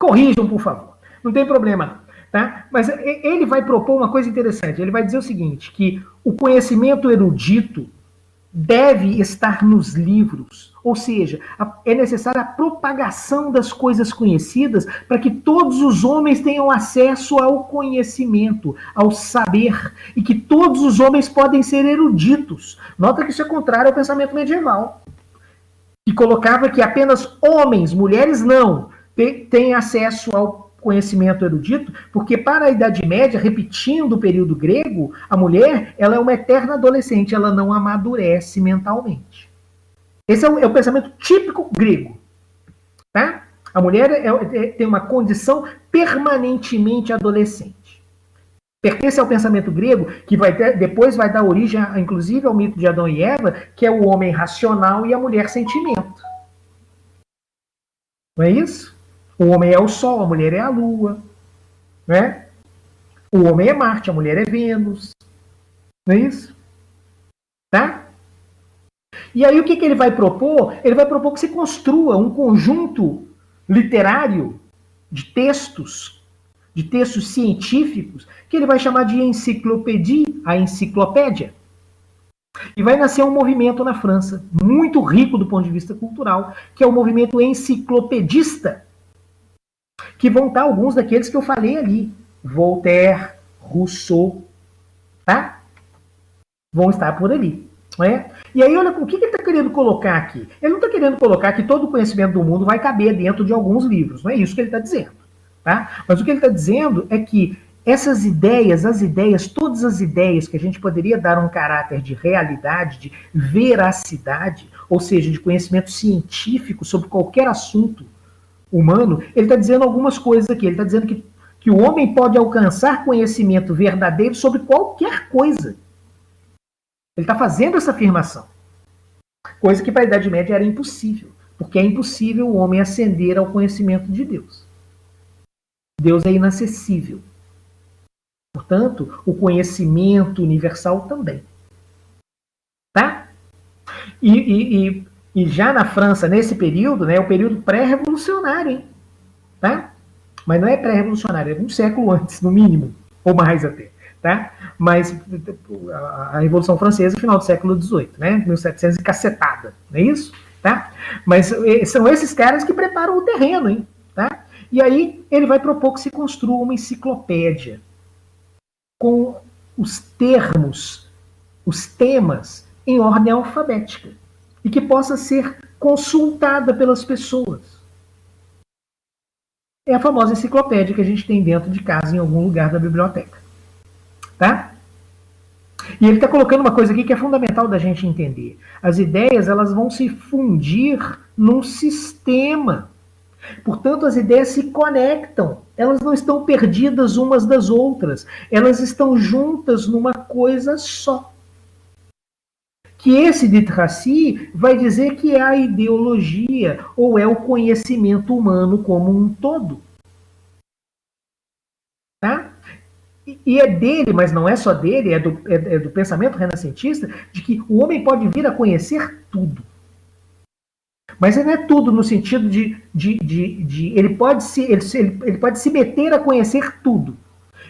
Corrijam, por favor. Não tem problema, não. Tá? Mas ele vai propor uma coisa interessante. Ele vai dizer o seguinte, que o conhecimento erudito deve estar nos livros. Ou seja, é necessária a propagação das coisas conhecidas para que todos os homens tenham acesso ao conhecimento, ao saber, e que todos os homens podem ser eruditos. Nota que isso é contrário ao pensamento medieval, que colocava que apenas homens, mulheres não, têm acesso ao conhecimento erudito, porque para a Idade Média, repetindo o período grego, a mulher ela é uma eterna adolescente, ela não amadurece mentalmente. Esse é o pensamento típico grego. Tá? A mulher tem uma condição permanentemente adolescente. Pertence ao pensamento grego, que depois vai dar origem, inclusive, ao mito de Adão e Eva, que é o homem racional e a mulher sentimento. Não é isso? O homem é o Sol, a mulher é a Lua. Né? O homem é Marte, a mulher é Vênus. Não é isso? Tá? E aí o que ele vai propor? Ele vai propor que se construa um conjunto literário de textos científicos, que ele vai chamar de enciclopédia, a enciclopédia. E vai nascer um movimento na França, muito rico do ponto de vista cultural, que é o movimento enciclopedista, que vão estar alguns daqueles que eu falei ali. Voltaire, Rousseau, tá? Vão estar por ali. Não é? E aí, olha, o que ele está querendo colocar aqui? Ele não está querendo colocar que todo o conhecimento do mundo vai caber dentro de alguns livros. Não é isso que ele está dizendo. Tá? Mas o que ele está dizendo é que essas ideias, todas as ideias que a gente poderia dar um caráter de realidade, de veracidade, ou seja, de conhecimento científico sobre qualquer assunto humano, ele está dizendo algumas coisas aqui. Ele está dizendo que que o homem pode alcançar conhecimento verdadeiro sobre qualquer coisa. Ele está fazendo essa afirmação. Coisa que para a Idade Média era impossível, porque é impossível o homem ascender ao conhecimento de Deus. Deus é inacessível. Portanto, o conhecimento universal também. Tá? E já na França, nesse período, né, é o período pré-revolucionário, hein? Tá? Mas não é pré-revolucionário, é um século antes, no mínimo, ou mais até. Tá? Mas a Revolução Francesa, final do século XVIII, né? 1700 e cacetada, não é isso? Tá? Mas são esses caras que preparam o terreno, hein? Tá? E aí ele vai propor que se construa uma enciclopédia com os termos, os temas em ordem alfabética e que possa ser consultada pelas pessoas. É a famosa enciclopédia que a gente tem dentro de casa em algum lugar da biblioteca. Tá? E ele está colocando uma coisa aqui que é fundamental da gente entender. As ideias, elas vão se fundir num sistema. Portanto, as ideias se conectam. Elas não estão perdidas umas das outras. Elas estão juntas numa coisa só. Que esse de Tracy vai dizer que é a ideologia ou é o conhecimento humano como um todo. Tá? E é dele, mas não é só dele, é do pensamento renascentista, de que o homem pode vir a conhecer tudo. Mas não é tudo no sentido de ele pode se meter a conhecer tudo.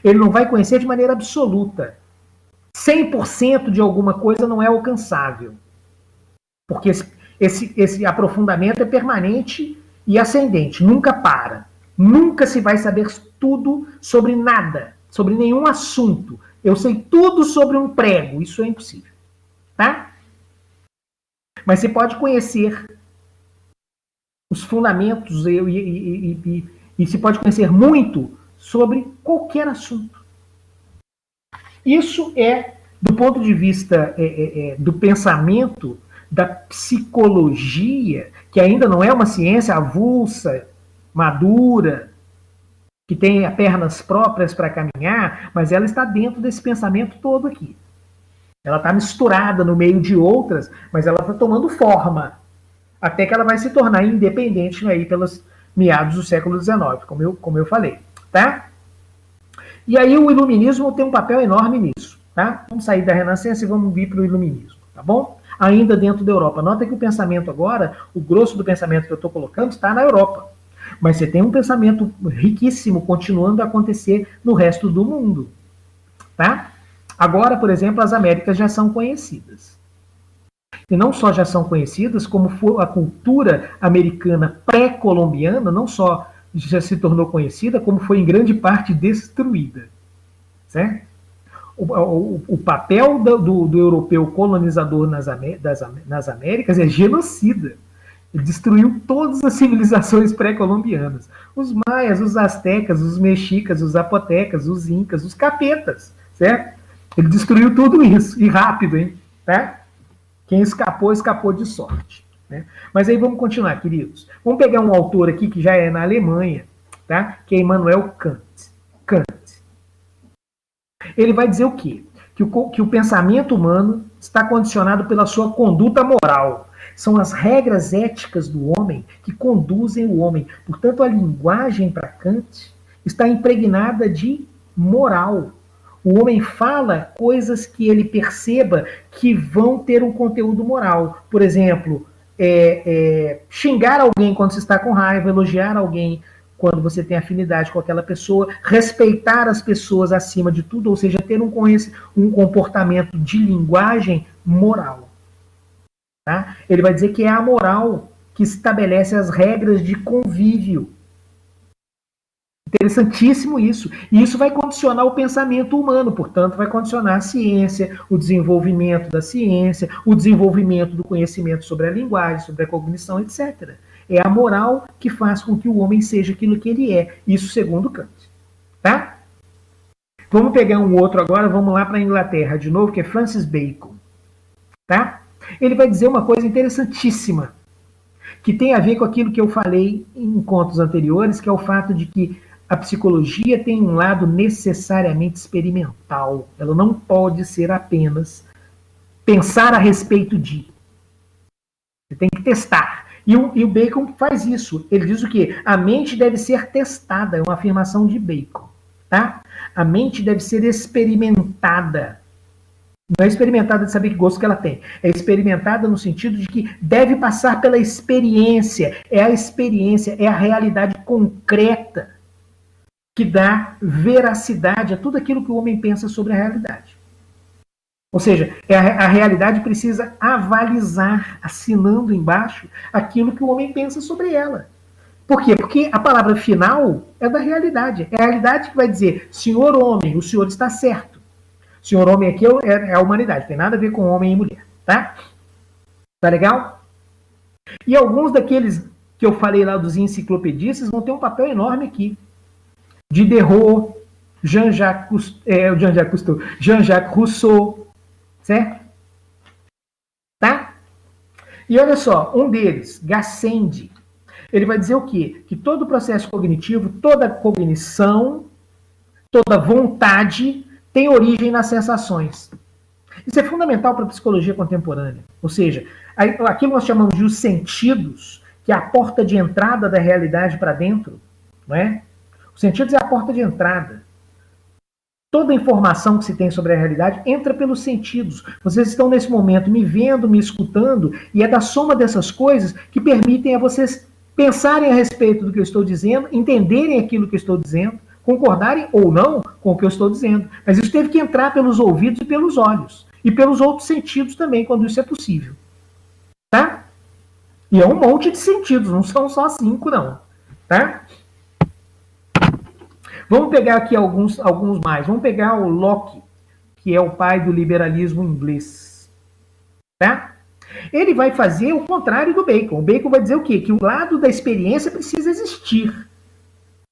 Ele não vai conhecer de maneira absoluta. 100% de alguma coisa não é alcançável. Porque esse aprofundamento é permanente e ascendente, nunca para. Nunca se vai saber tudo sobre nada, sobre nenhum assunto. Eu sei tudo sobre um prego, isso é impossível. Tá? Mas você pode conhecer os fundamentos e se pode conhecer muito sobre qualquer assunto. Isso é, do ponto de vista do pensamento, da psicologia, que ainda não é uma ciência avulsa, madura, que tem pernas próprias para caminhar, mas ela está dentro desse pensamento todo aqui. Ela está misturada no meio de outras, mas ela está tomando forma, até que ela vai se tornar independente aí pelos meados do século XIX, como eu falei. Tá? E aí o iluminismo tem um papel enorme nisso. Tá? Vamos sair da Renascença e vamos vir para o iluminismo. Tá bom? Ainda dentro da Europa. Nota que o pensamento agora, o grosso do pensamento que eu estou colocando, está na Europa. Mas você tem um pensamento riquíssimo continuando a acontecer no resto do mundo. Tá? Agora, por exemplo, as Américas já são conhecidas. E não só já são conhecidas, como foi a cultura americana pré-colombiana, não só já se tornou conhecida, como foi em grande parte destruída. Certo? O papel do europeu colonizador nas Américas é genocida. Ele destruiu todas as civilizações pré-colombianas. Os maias, os astecas, os mexicas, os zapotecas, os incas, os capetas. Certo? Ele destruiu tudo isso. E rápido, hein? Tá? Quem escapou, escapou de sorte. Né? Mas aí vamos continuar, queridos. Vamos pegar um autor aqui que já é na Alemanha, tá? Que é Immanuel Kant. Ele vai dizer o quê? Que o pensamento humano está condicionado pela sua conduta moral. São as regras éticas do homem que conduzem o homem. Portanto, a linguagem para Kant está impregnada de moral. O homem fala coisas que ele perceba que vão ter um conteúdo moral. Por exemplo, xingar alguém quando você está com raiva, elogiar alguém quando você tem afinidade com aquela pessoa, respeitar as pessoas acima de tudo, ou seja, ter um comportamento de linguagem moral. Tá? Ele vai dizer que é a moral que estabelece as regras de convívio. Interessantíssimo isso. E isso vai condicionar o pensamento humano, portanto, vai condicionar a ciência, o desenvolvimento da ciência, o desenvolvimento do conhecimento sobre a linguagem, sobre a cognição, etc. É a moral que faz com que o homem seja aquilo que ele é. Isso segundo Kant. Tá? Vamos pegar um outro agora, vamos lá para a Inglaterra de novo, que é Francis Bacon. Tá? Ele vai dizer uma coisa interessantíssima, que tem a ver com aquilo que eu falei em encontros anteriores, que é o fato de que a psicologia tem um lado necessariamente experimental. Ela não pode ser apenas pensar a respeito de. Você tem que testar. E o Bacon faz isso. Ele diz o quê? A mente deve ser testada. É uma afirmação de Bacon. Tá? A mente deve ser experimentada. Não é experimentada de saber que gosto que ela tem. É experimentada no sentido de que deve passar pela experiência. É a experiência, é a realidade concreta que dá veracidade a tudo aquilo que o homem pensa sobre a realidade. Ou seja, a realidade precisa avalizar, assinando embaixo, aquilo que o homem pensa sobre ela. Por quê? Porque a palavra final é da realidade. É a realidade que vai dizer, senhor homem, o senhor está certo. Senhor homem aqui é a humanidade, não tem nada a ver com homem e mulher. Tá? Tá legal? E alguns daqueles que eu falei lá dos enciclopedistas vão ter um papel enorme aqui. Diderot, Jean-Jacques Rousseau, certo? Tá? E olha só, um deles, Gassendi, ele vai dizer o quê? Que todo processo cognitivo, toda cognição, toda vontade tem origem nas sensações. Isso é fundamental para a psicologia contemporânea. Ou seja, aquilo nós chamamos de os sentidos, que é a porta de entrada da realidade para dentro, não é? Os sentidos é a porta de entrada. Toda a informação que se tem sobre a realidade entra pelos sentidos. Vocês estão nesse momento me vendo, me escutando, e é da soma dessas coisas que permitem a vocês pensarem a respeito do que eu estou dizendo, entenderem aquilo que eu estou dizendo, concordarem ou não com o que eu estou dizendo. Mas isso teve que entrar pelos ouvidos e pelos olhos. E pelos outros sentidos também, quando isso é possível. Tá? E é um monte de sentidos, não são só 5, não. Tá? Vamos pegar aqui alguns mais. Vamos pegar o Locke, que é o pai do liberalismo inglês. Tá? Ele vai fazer o contrário do Bacon. O Bacon vai dizer o quê? Que o lado da experiência precisa existir.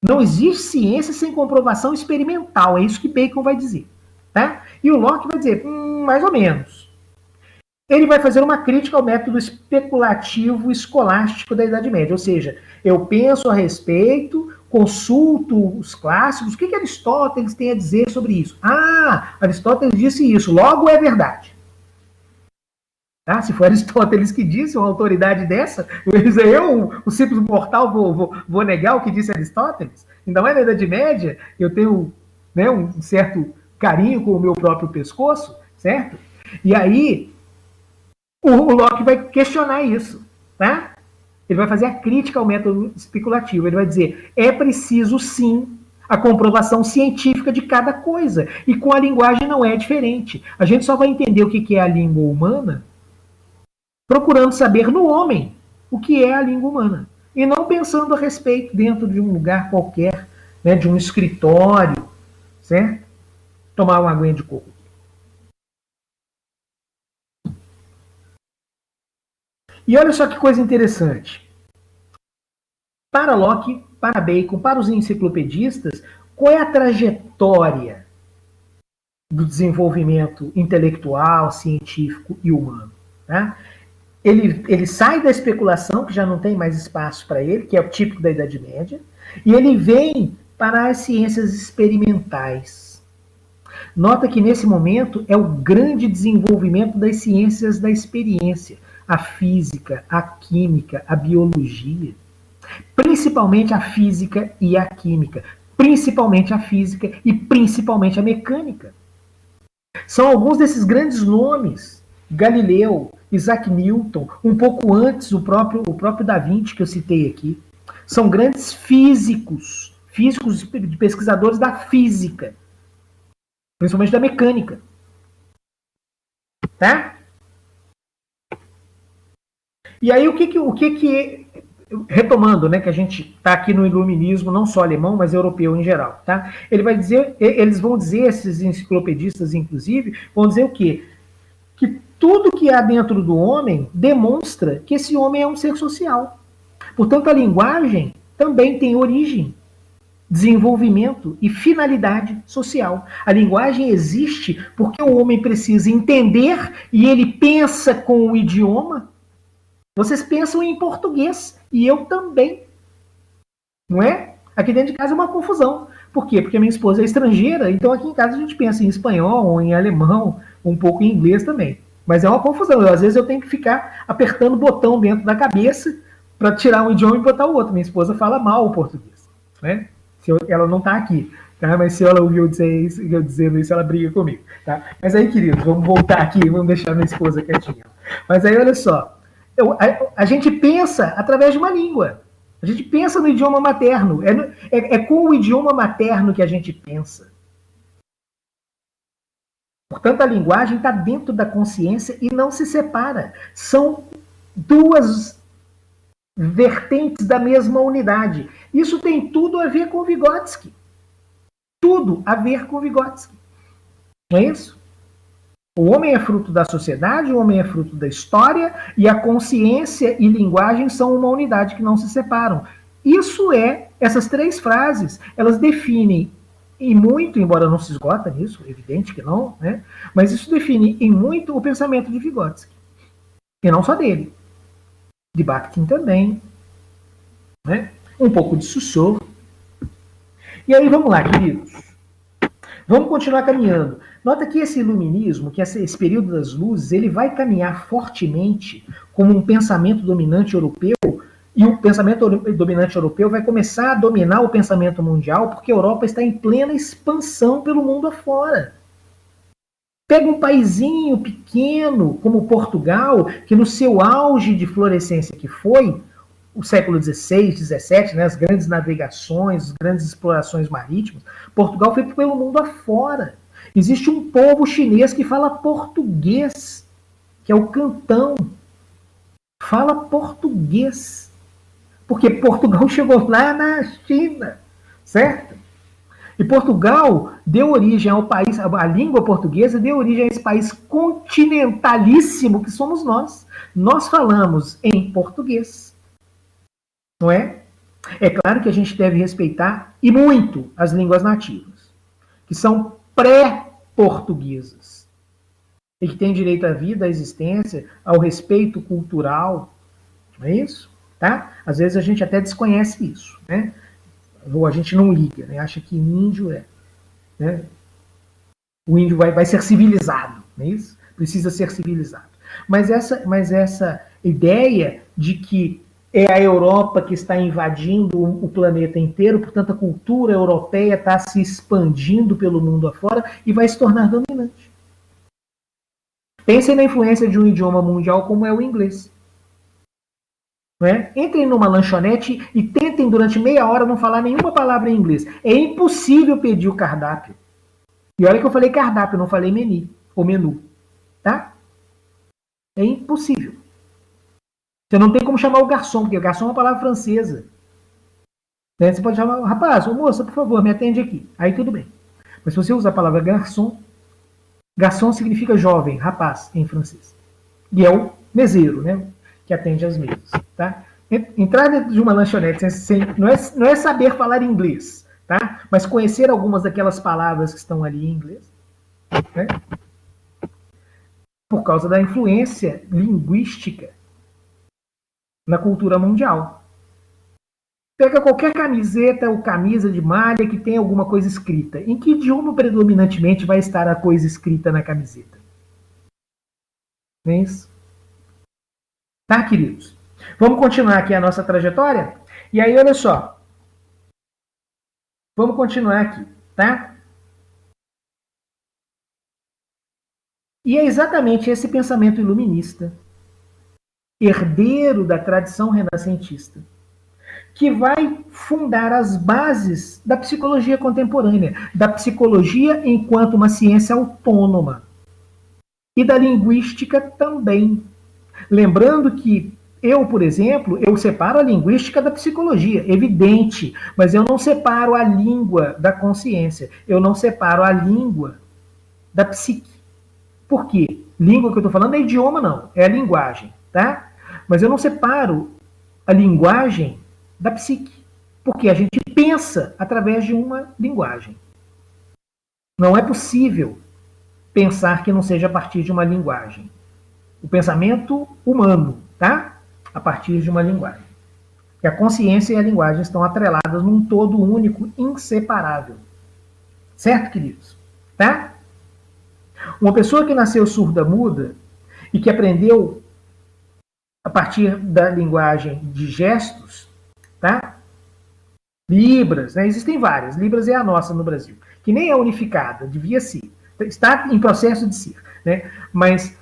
Não existe ciência sem comprovação experimental. É isso que Bacon vai dizer. Tá? E o Locke vai dizer, mais ou menos. Ele vai fazer uma crítica ao método especulativo escolástico da Idade Média. Ou seja, eu penso a respeito, consulto os clássicos, o que Aristóteles tem a dizer sobre isso? Ah, Aristóteles disse isso, logo é verdade. Tá? Se for Aristóteles que disse, uma autoridade dessa, eu, o simples mortal, vou negar o que disse Aristóteles? Ainda mais na Idade Média, eu tenho, né, um certo carinho com o meu próprio pescoço, certo? E aí, o Locke vai questionar isso, tá? Ele vai fazer a crítica ao método especulativo. Ele vai dizer, é preciso sim a comprovação científica de cada coisa. E com a linguagem não é diferente. A gente só vai entender o que é a língua humana procurando saber no homem o que é a língua humana. E não pensando a respeito dentro de um lugar qualquer, né, de um escritório, certo? Tomar uma aguinha de coco. E olha só que coisa interessante. Para Locke, para Bacon, para os enciclopedistas, qual é a trajetória do desenvolvimento intelectual, científico e humano? Tá? Ele sai da especulação, que já não tem mais espaço para ele, que é o típico da Idade Média, e ele vem para as ciências experimentais. Nota que nesse momento é o grande desenvolvimento das ciências da experiência, a física, a química, a biologia, principalmente a física e a química, principalmente a física e principalmente a mecânica. São alguns desses grandes nomes, Galileu, Isaac Newton, um pouco antes o próprio Da Vinci que eu citei aqui, são grandes físicos pesquisadores da física, principalmente da mecânica. Tá? E aí o que retomando, né, que a gente está aqui no iluminismo, não só alemão, mas europeu em geral, tá? Eles vão dizer, esses enciclopedistas, inclusive, vão dizer o quê? Que tudo que há dentro do homem demonstra que esse homem é um ser social. Portanto, a linguagem também tem origem, desenvolvimento e finalidade social. A linguagem existe porque o homem precisa entender e ele pensa com o idioma. Vocês pensam em português e eu também, não é? Aqui dentro de casa é uma confusão. Por quê? Porque a minha esposa é estrangeira, então aqui em casa a gente pensa em espanhol, ou em alemão, um pouco em inglês também. Mas é uma confusão. Às vezes eu tenho que ficar apertando o botão dentro da cabeça para tirar um idioma e botar o outro. Minha esposa fala mal o português, né? Ela não está aqui, tá? Mas se ela ouviu eu dizendo isso, ela briga comigo, tá? Mas aí, queridos, vamos voltar aqui, vamos deixar minha esposa quietinha. Mas aí, olha só, a gente pensa através de uma língua. A gente pensa no idioma materno. É com o idioma materno que a gente pensa. Portanto, a linguagem está dentro da consciência e não se separa. São duas vertentes da mesma unidade. Isso tem tudo a ver com Vygotsky. Tudo a ver com Vygotsky. Não é isso? O homem é fruto da sociedade, o homem é fruto da história, e a consciência e linguagem são uma unidade que não se separam. Essas três frases, elas definem em muito, embora não se esgota nisso, evidente que não, né? Mas isso define em muito o pensamento de Vygotsky. E não só dele. De Bakhtin também. Né? Um pouco de Saussure. E aí, vamos lá, queridos. Vamos continuar caminhando. Nota que esse iluminismo, que esse período das luzes, ele vai caminhar fortemente como um pensamento dominante europeu, e o pensamento dominante europeu vai começar a dominar o pensamento mundial, porque a Europa está em plena expansão pelo mundo afora. Pega um paizinho pequeno como Portugal, que no seu auge de florescência que foi, o século XVI, XVII, né, as grandes navegações, as grandes explorações marítimas, Portugal foi pelo mundo afora. Existe um povo chinês que fala português, que é o Cantão. Fala português. Porque Portugal chegou lá na China, certo? E Portugal deu origem ao país, a língua portuguesa deu origem a esse país continentalíssimo que somos nós. Nós falamos em português. Não é? É claro que a gente deve respeitar, e muito, as línguas nativas, que são pré-portuguesas, e que têm direito à vida, à existência, ao respeito cultural, não é isso? Tá? Às vezes a gente até desconhece isso, né? Ou a gente não liga, né? Acha que índio né? O índio vai ser civilizado, não é isso? Precisa ser civilizado. Mas essa ideia de que é a Europa que está invadindo o planeta inteiro, portanto a cultura europeia está se expandindo pelo mundo afora e vai se tornar dominante. Pensem na influência de um idioma mundial como é o inglês. Não é? Entrem numa lanchonete e tentem durante meia hora não falar nenhuma palavra em inglês. É impossível pedir o cardápio. E olha que eu falei cardápio, não falei menu ou menu. Tá? É impossível. Você não tem como chamar o garçom, porque o garçom é uma palavra francesa. Você pode chamar, rapaz, ou moça, por favor, me atende aqui. Aí tudo bem. Mas se você usa a palavra garçom, garçom significa jovem, rapaz, em francês. E é o meseiro, né? Que atende às mesas. Tá? Entrar dentro de uma lanchonete não é saber falar inglês, tá? Mas conhecer algumas daquelas palavras que estão ali em inglês. Né? Por causa da influência linguística na cultura mundial. Pega qualquer camiseta ou camisa de malha que tem alguma coisa escrita. Em que idioma predominantemente vai estar a coisa escrita na camiseta? Não é isso? Tá, queridos? Vamos continuar aqui a nossa trajetória? E aí, olha só. Vamos continuar aqui, tá? E é exatamente esse pensamento iluminista, herdeiro da tradição renascentista, que vai fundar as bases da psicologia contemporânea, da psicologia enquanto uma ciência autônoma e da linguística também. Lembrando que eu, por exemplo, eu separo a linguística da psicologia, evidente, mas eu não separo a língua da consciência, eu não separo a língua da psique. Por quê? Língua que eu estou falando é idioma, não, é a linguagem, tá? Mas eu não separo a linguagem da psique, porque a gente pensa através de uma linguagem. Não é possível pensar que não seja a partir de uma linguagem. O pensamento humano, tá? A partir de uma linguagem. E a consciência e a linguagem estão atreladas num todo único, inseparável. Certo, queridos? Tá? Uma pessoa que nasceu surda-muda e que aprendeu a partir da linguagem de gestos, tá? Libras, né? Existem várias. Libras é a nossa no Brasil, que nem é unificada, devia ser. Está em processo de ser, né? Mas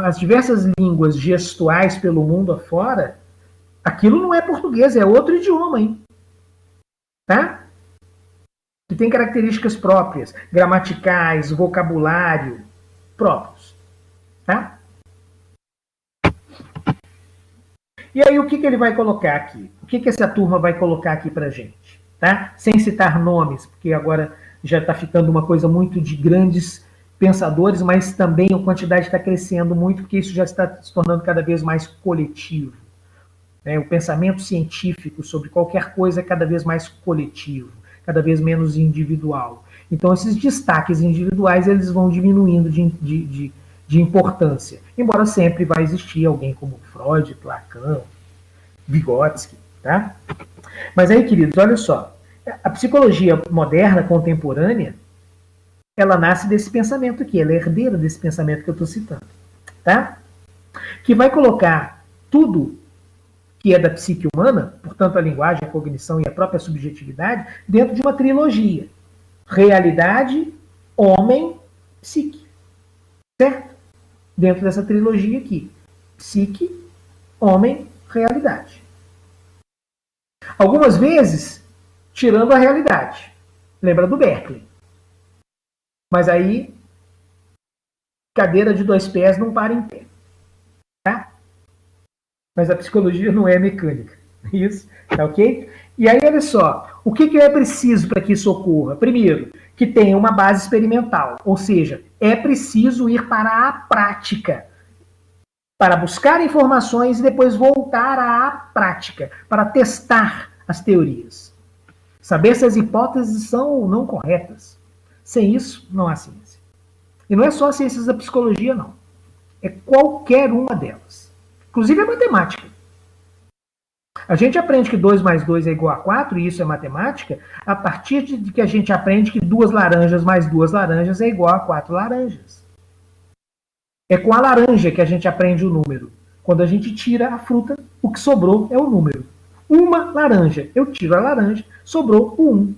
as diversas línguas gestuais pelo mundo afora, aquilo não é português, é outro idioma, hein? Tá? Que tem características próprias, gramaticais, vocabulário próprios, tá? E aí o que ele vai colocar aqui? O que essa turma vai colocar aqui pra gente? Tá? Sem citar nomes, porque agora já está ficando uma coisa muito de grandes pensadores, mas também a quantidade está crescendo muito, porque isso já está se tornando cada vez mais coletivo. Né? O pensamento científico sobre qualquer coisa é cada vez mais coletivo, cada vez menos individual. Então esses destaques individuais eles vão diminuindo de importância, embora sempre vai existir alguém como Freud, Lacan, Vygotsky, tá? Mas aí, queridos, olha só, a psicologia moderna, contemporânea, ela nasce desse pensamento aqui, ela é herdeira desse pensamento que eu estou citando, tá? Que vai colocar tudo que é da psique humana, portanto a linguagem, a cognição e a própria subjetividade, dentro de uma trilogia. Realidade, homem, psique. Certo? Dentro dessa trilogia aqui. Psique, homem, realidade. Algumas vezes, tirando a realidade. Lembra do Berkeley. Mas aí, cadeira de 2 pés não para em pé. Tá? Mas a psicologia não é mecânica. Isso, tá ok? E aí, olha só, o que é preciso para que isso ocorra? Primeiro, que tenha uma base experimental, ou seja, é preciso ir para a prática, para buscar informações e depois voltar à prática, para testar as teorias. Saber se as hipóteses são ou não corretas. Sem isso, não há ciência. E não é só as ciências da psicologia, não. É qualquer uma delas. Inclusive a matemática. A gente aprende que 2 mais 2 é igual a 4, e isso é matemática, a partir de que a gente aprende que 2 laranjas mais 2 laranjas é igual a 4 laranjas. É com a laranja que a gente aprende o número. Quando a gente tira a fruta, o que sobrou é o número. Uma laranja. Eu tiro a laranja, sobrou o 1.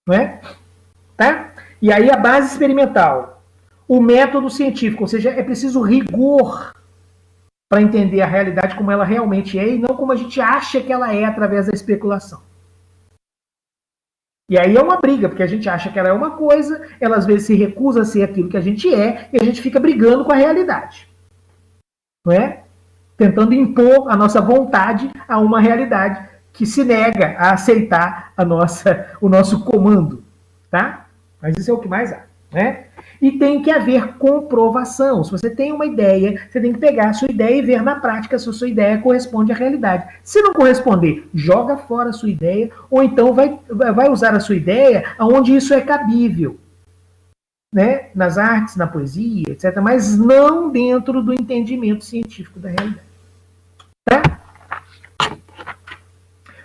Não é? Tá? E aí a base experimental. O método científico, ou seja, é preciso rigor para entender a realidade como ela realmente é e não como a gente acha que ela é através da especulação. E aí é uma briga, porque a gente acha que ela é uma coisa, ela às vezes se recusa a ser aquilo que a gente é, e a gente fica brigando com a realidade. Não é? Tentando impor a nossa vontade a uma realidade que se nega a aceitar o nosso comando. Tá? Mas isso é o que mais há. Né? E tem que haver comprovação. Se você tem uma ideia, você tem que pegar a sua ideia e ver na prática se a sua ideia corresponde à realidade. Se não corresponder, joga fora a sua ideia, ou então vai usar a sua ideia onde isso é cabível. Né? Nas artes, na poesia, etc. Mas não dentro do entendimento científico da realidade. Tá?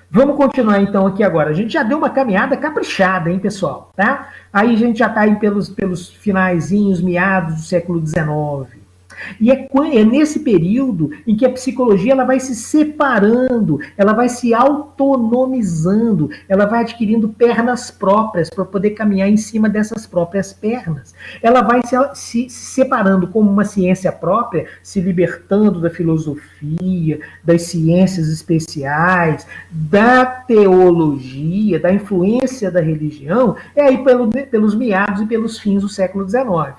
Vamos continuar então aqui agora. A gente já deu uma caminhada caprichada, hein, pessoal? Tá? Aí a gente já está aí pelos finaizinhos, meados do século XIX. E é nesse período em que a psicologia ela vai se separando, ela vai se autonomizando, ela vai adquirindo pernas próprias para poder caminhar em cima dessas próprias pernas. Ela vai se separando como uma ciência própria, se libertando da filosofia, das ciências especiais, da teologia, da influência da religião, é aí pelos meados e pelos fins do século XIX.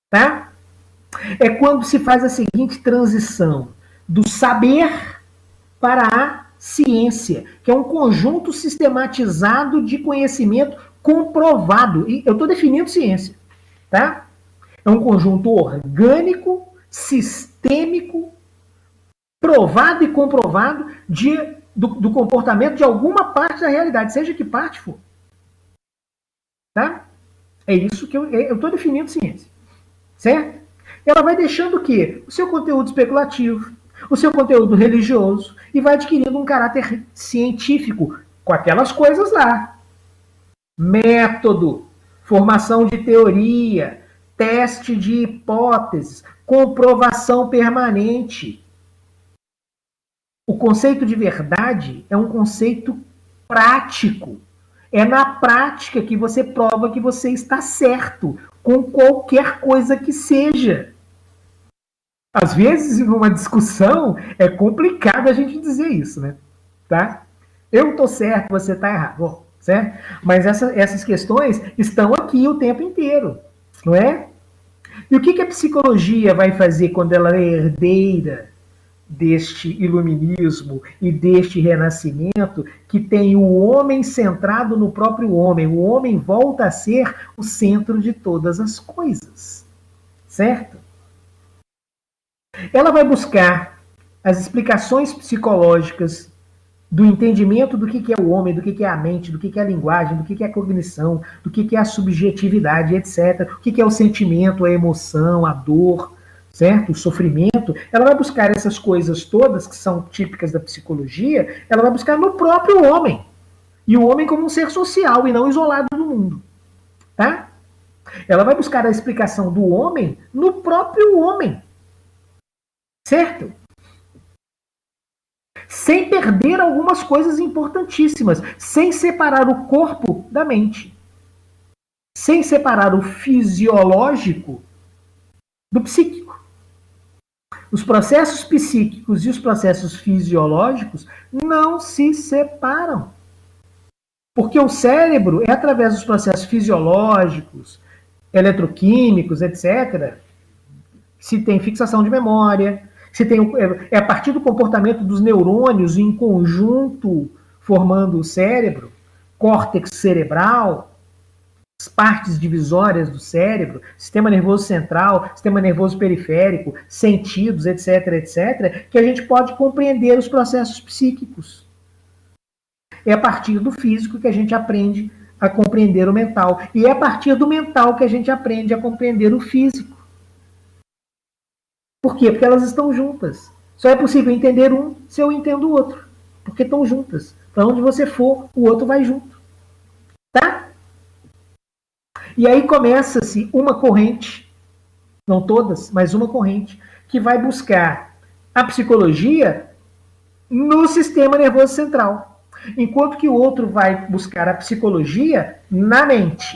Tá? É quando se faz a seguinte transição do saber para a ciência, que é um conjunto sistematizado de conhecimento comprovado. E eu estou definindo ciência, tá? É um conjunto orgânico, sistêmico, provado e comprovado do comportamento de alguma parte da realidade, seja que parte for. Tá? É isso que eu estou definindo ciência. Certo? Ela vai deixando o quê? O seu conteúdo especulativo, o seu conteúdo religioso e vai adquirindo um caráter científico com aquelas coisas lá. Método, formação de teoria, teste de hipóteses, comprovação permanente. O conceito de verdade é um conceito prático. É na prática que você prova que você está certo com qualquer coisa que seja. Às vezes, numa discussão, é complicado a gente dizer isso, né? Tá? Eu estou certo, você está errado. Bom, certo? Mas essas questões estão aqui o tempo inteiro, não é? E o que a psicologia vai fazer quando ela é herdeira deste iluminismo e deste renascimento que tem o homem centrado no próprio homem? O homem volta a ser o centro de todas as coisas, certo? Ela vai buscar as explicações psicológicas do entendimento do que é o homem, do que é a mente, do que é a linguagem, do que é a cognição, do que é a subjetividade, etc. O que é o sentimento, a emoção, a dor, certo? O sofrimento. Ela vai buscar essas coisas todas que são típicas da psicologia, ela vai buscar no próprio homem. E o homem como um ser social e não isolado do mundo. Tá? Ela vai buscar a explicação do homem no próprio homem. Certo? Sem perder algumas coisas importantíssimas, sem separar o corpo da mente, sem separar o fisiológico do psíquico. Os processos psíquicos e os processos fisiológicos não se separam. Porque o cérebro é através dos processos fisiológicos, eletroquímicos, etc., se tem fixação de memória, se tem, é a partir do comportamento dos neurônios em conjunto formando o cérebro, córtex cerebral, as partes divisórias do cérebro, sistema nervoso central, sistema nervoso periférico, sentidos, etc., etc., que a gente pode compreender os processos psíquicos. É a partir do físico que a gente aprende a compreender o mental. E é a partir do mental que a gente aprende a compreender o físico. Por quê? Porque elas estão juntas. Só é possível entender um se eu entendo o outro. Porque estão juntas. Para onde você for, o outro vai junto. Tá? E aí começa-se uma corrente, não todas, mas uma corrente, que vai buscar a psicologia no sistema nervoso central. Enquanto que o outro vai buscar a psicologia na mente.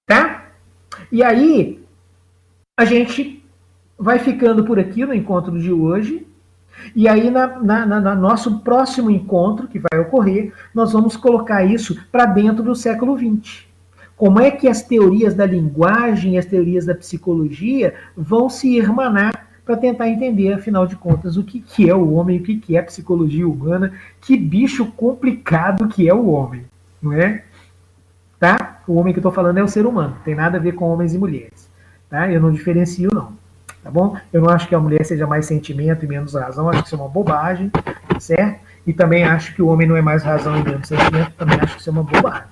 Tá? E aí a gente vai ficando por aqui no encontro de hoje. E aí, no nosso próximo encontro, que vai ocorrer, nós vamos colocar isso para dentro do século XX. Como é que as teorias da linguagem e as teorias da psicologia vão se irmanar para tentar entender, afinal de contas, o que é o homem, o que é a psicologia humana, que bicho complicado que é o homem, não é? Tá? O homem que eu estou falando é o ser humano, não tem nada a ver com homens e mulheres. Tá? Eu não diferencio, não. Tá bom? Eu não acho que a mulher seja mais sentimento e menos razão, acho que isso é uma bobagem, certo? E também acho que o homem não é mais razão e menos sentimento, também acho que isso é uma bobagem,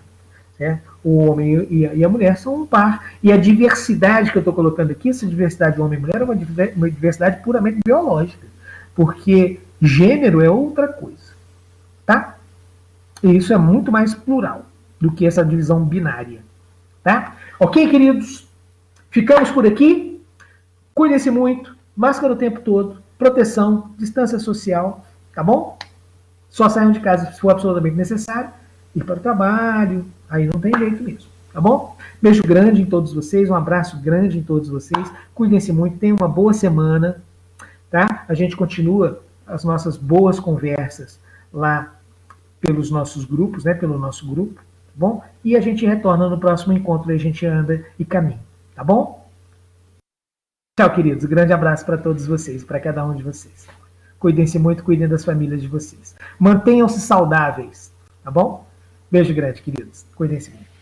certo? O homem e a mulher são um par. E a diversidade que eu estou colocando aqui, essa diversidade de homem e mulher, é uma diversidade puramente biológica, porque gênero é outra coisa, tá? E isso é muito mais plural do que essa divisão binária, tá? Ok, queridos? Ficamos por aqui. Cuidem-se muito. Máscara o tempo todo. Proteção. Distância social. Tá bom? Só saiam de casa se for absolutamente necessário. Ir para o trabalho. Aí não tem jeito mesmo. Tá bom? Beijo grande em todos vocês. Um abraço grande em todos vocês. Cuidem-se muito. Tenham uma boa semana. Tá? A gente continua as nossas boas conversas lá pelos nossos grupos, né? Pelo nosso grupo. Tá bom? E a gente retorna no próximo encontro. A gente anda e caminha. Tá bom? Tchau, queridos. Grande abraço para todos vocês, para cada um de vocês. Cuidem-se muito, cuidem das famílias de vocês. Mantenham-se saudáveis, tá bom? Beijo grande, queridos. Cuidem-se muito.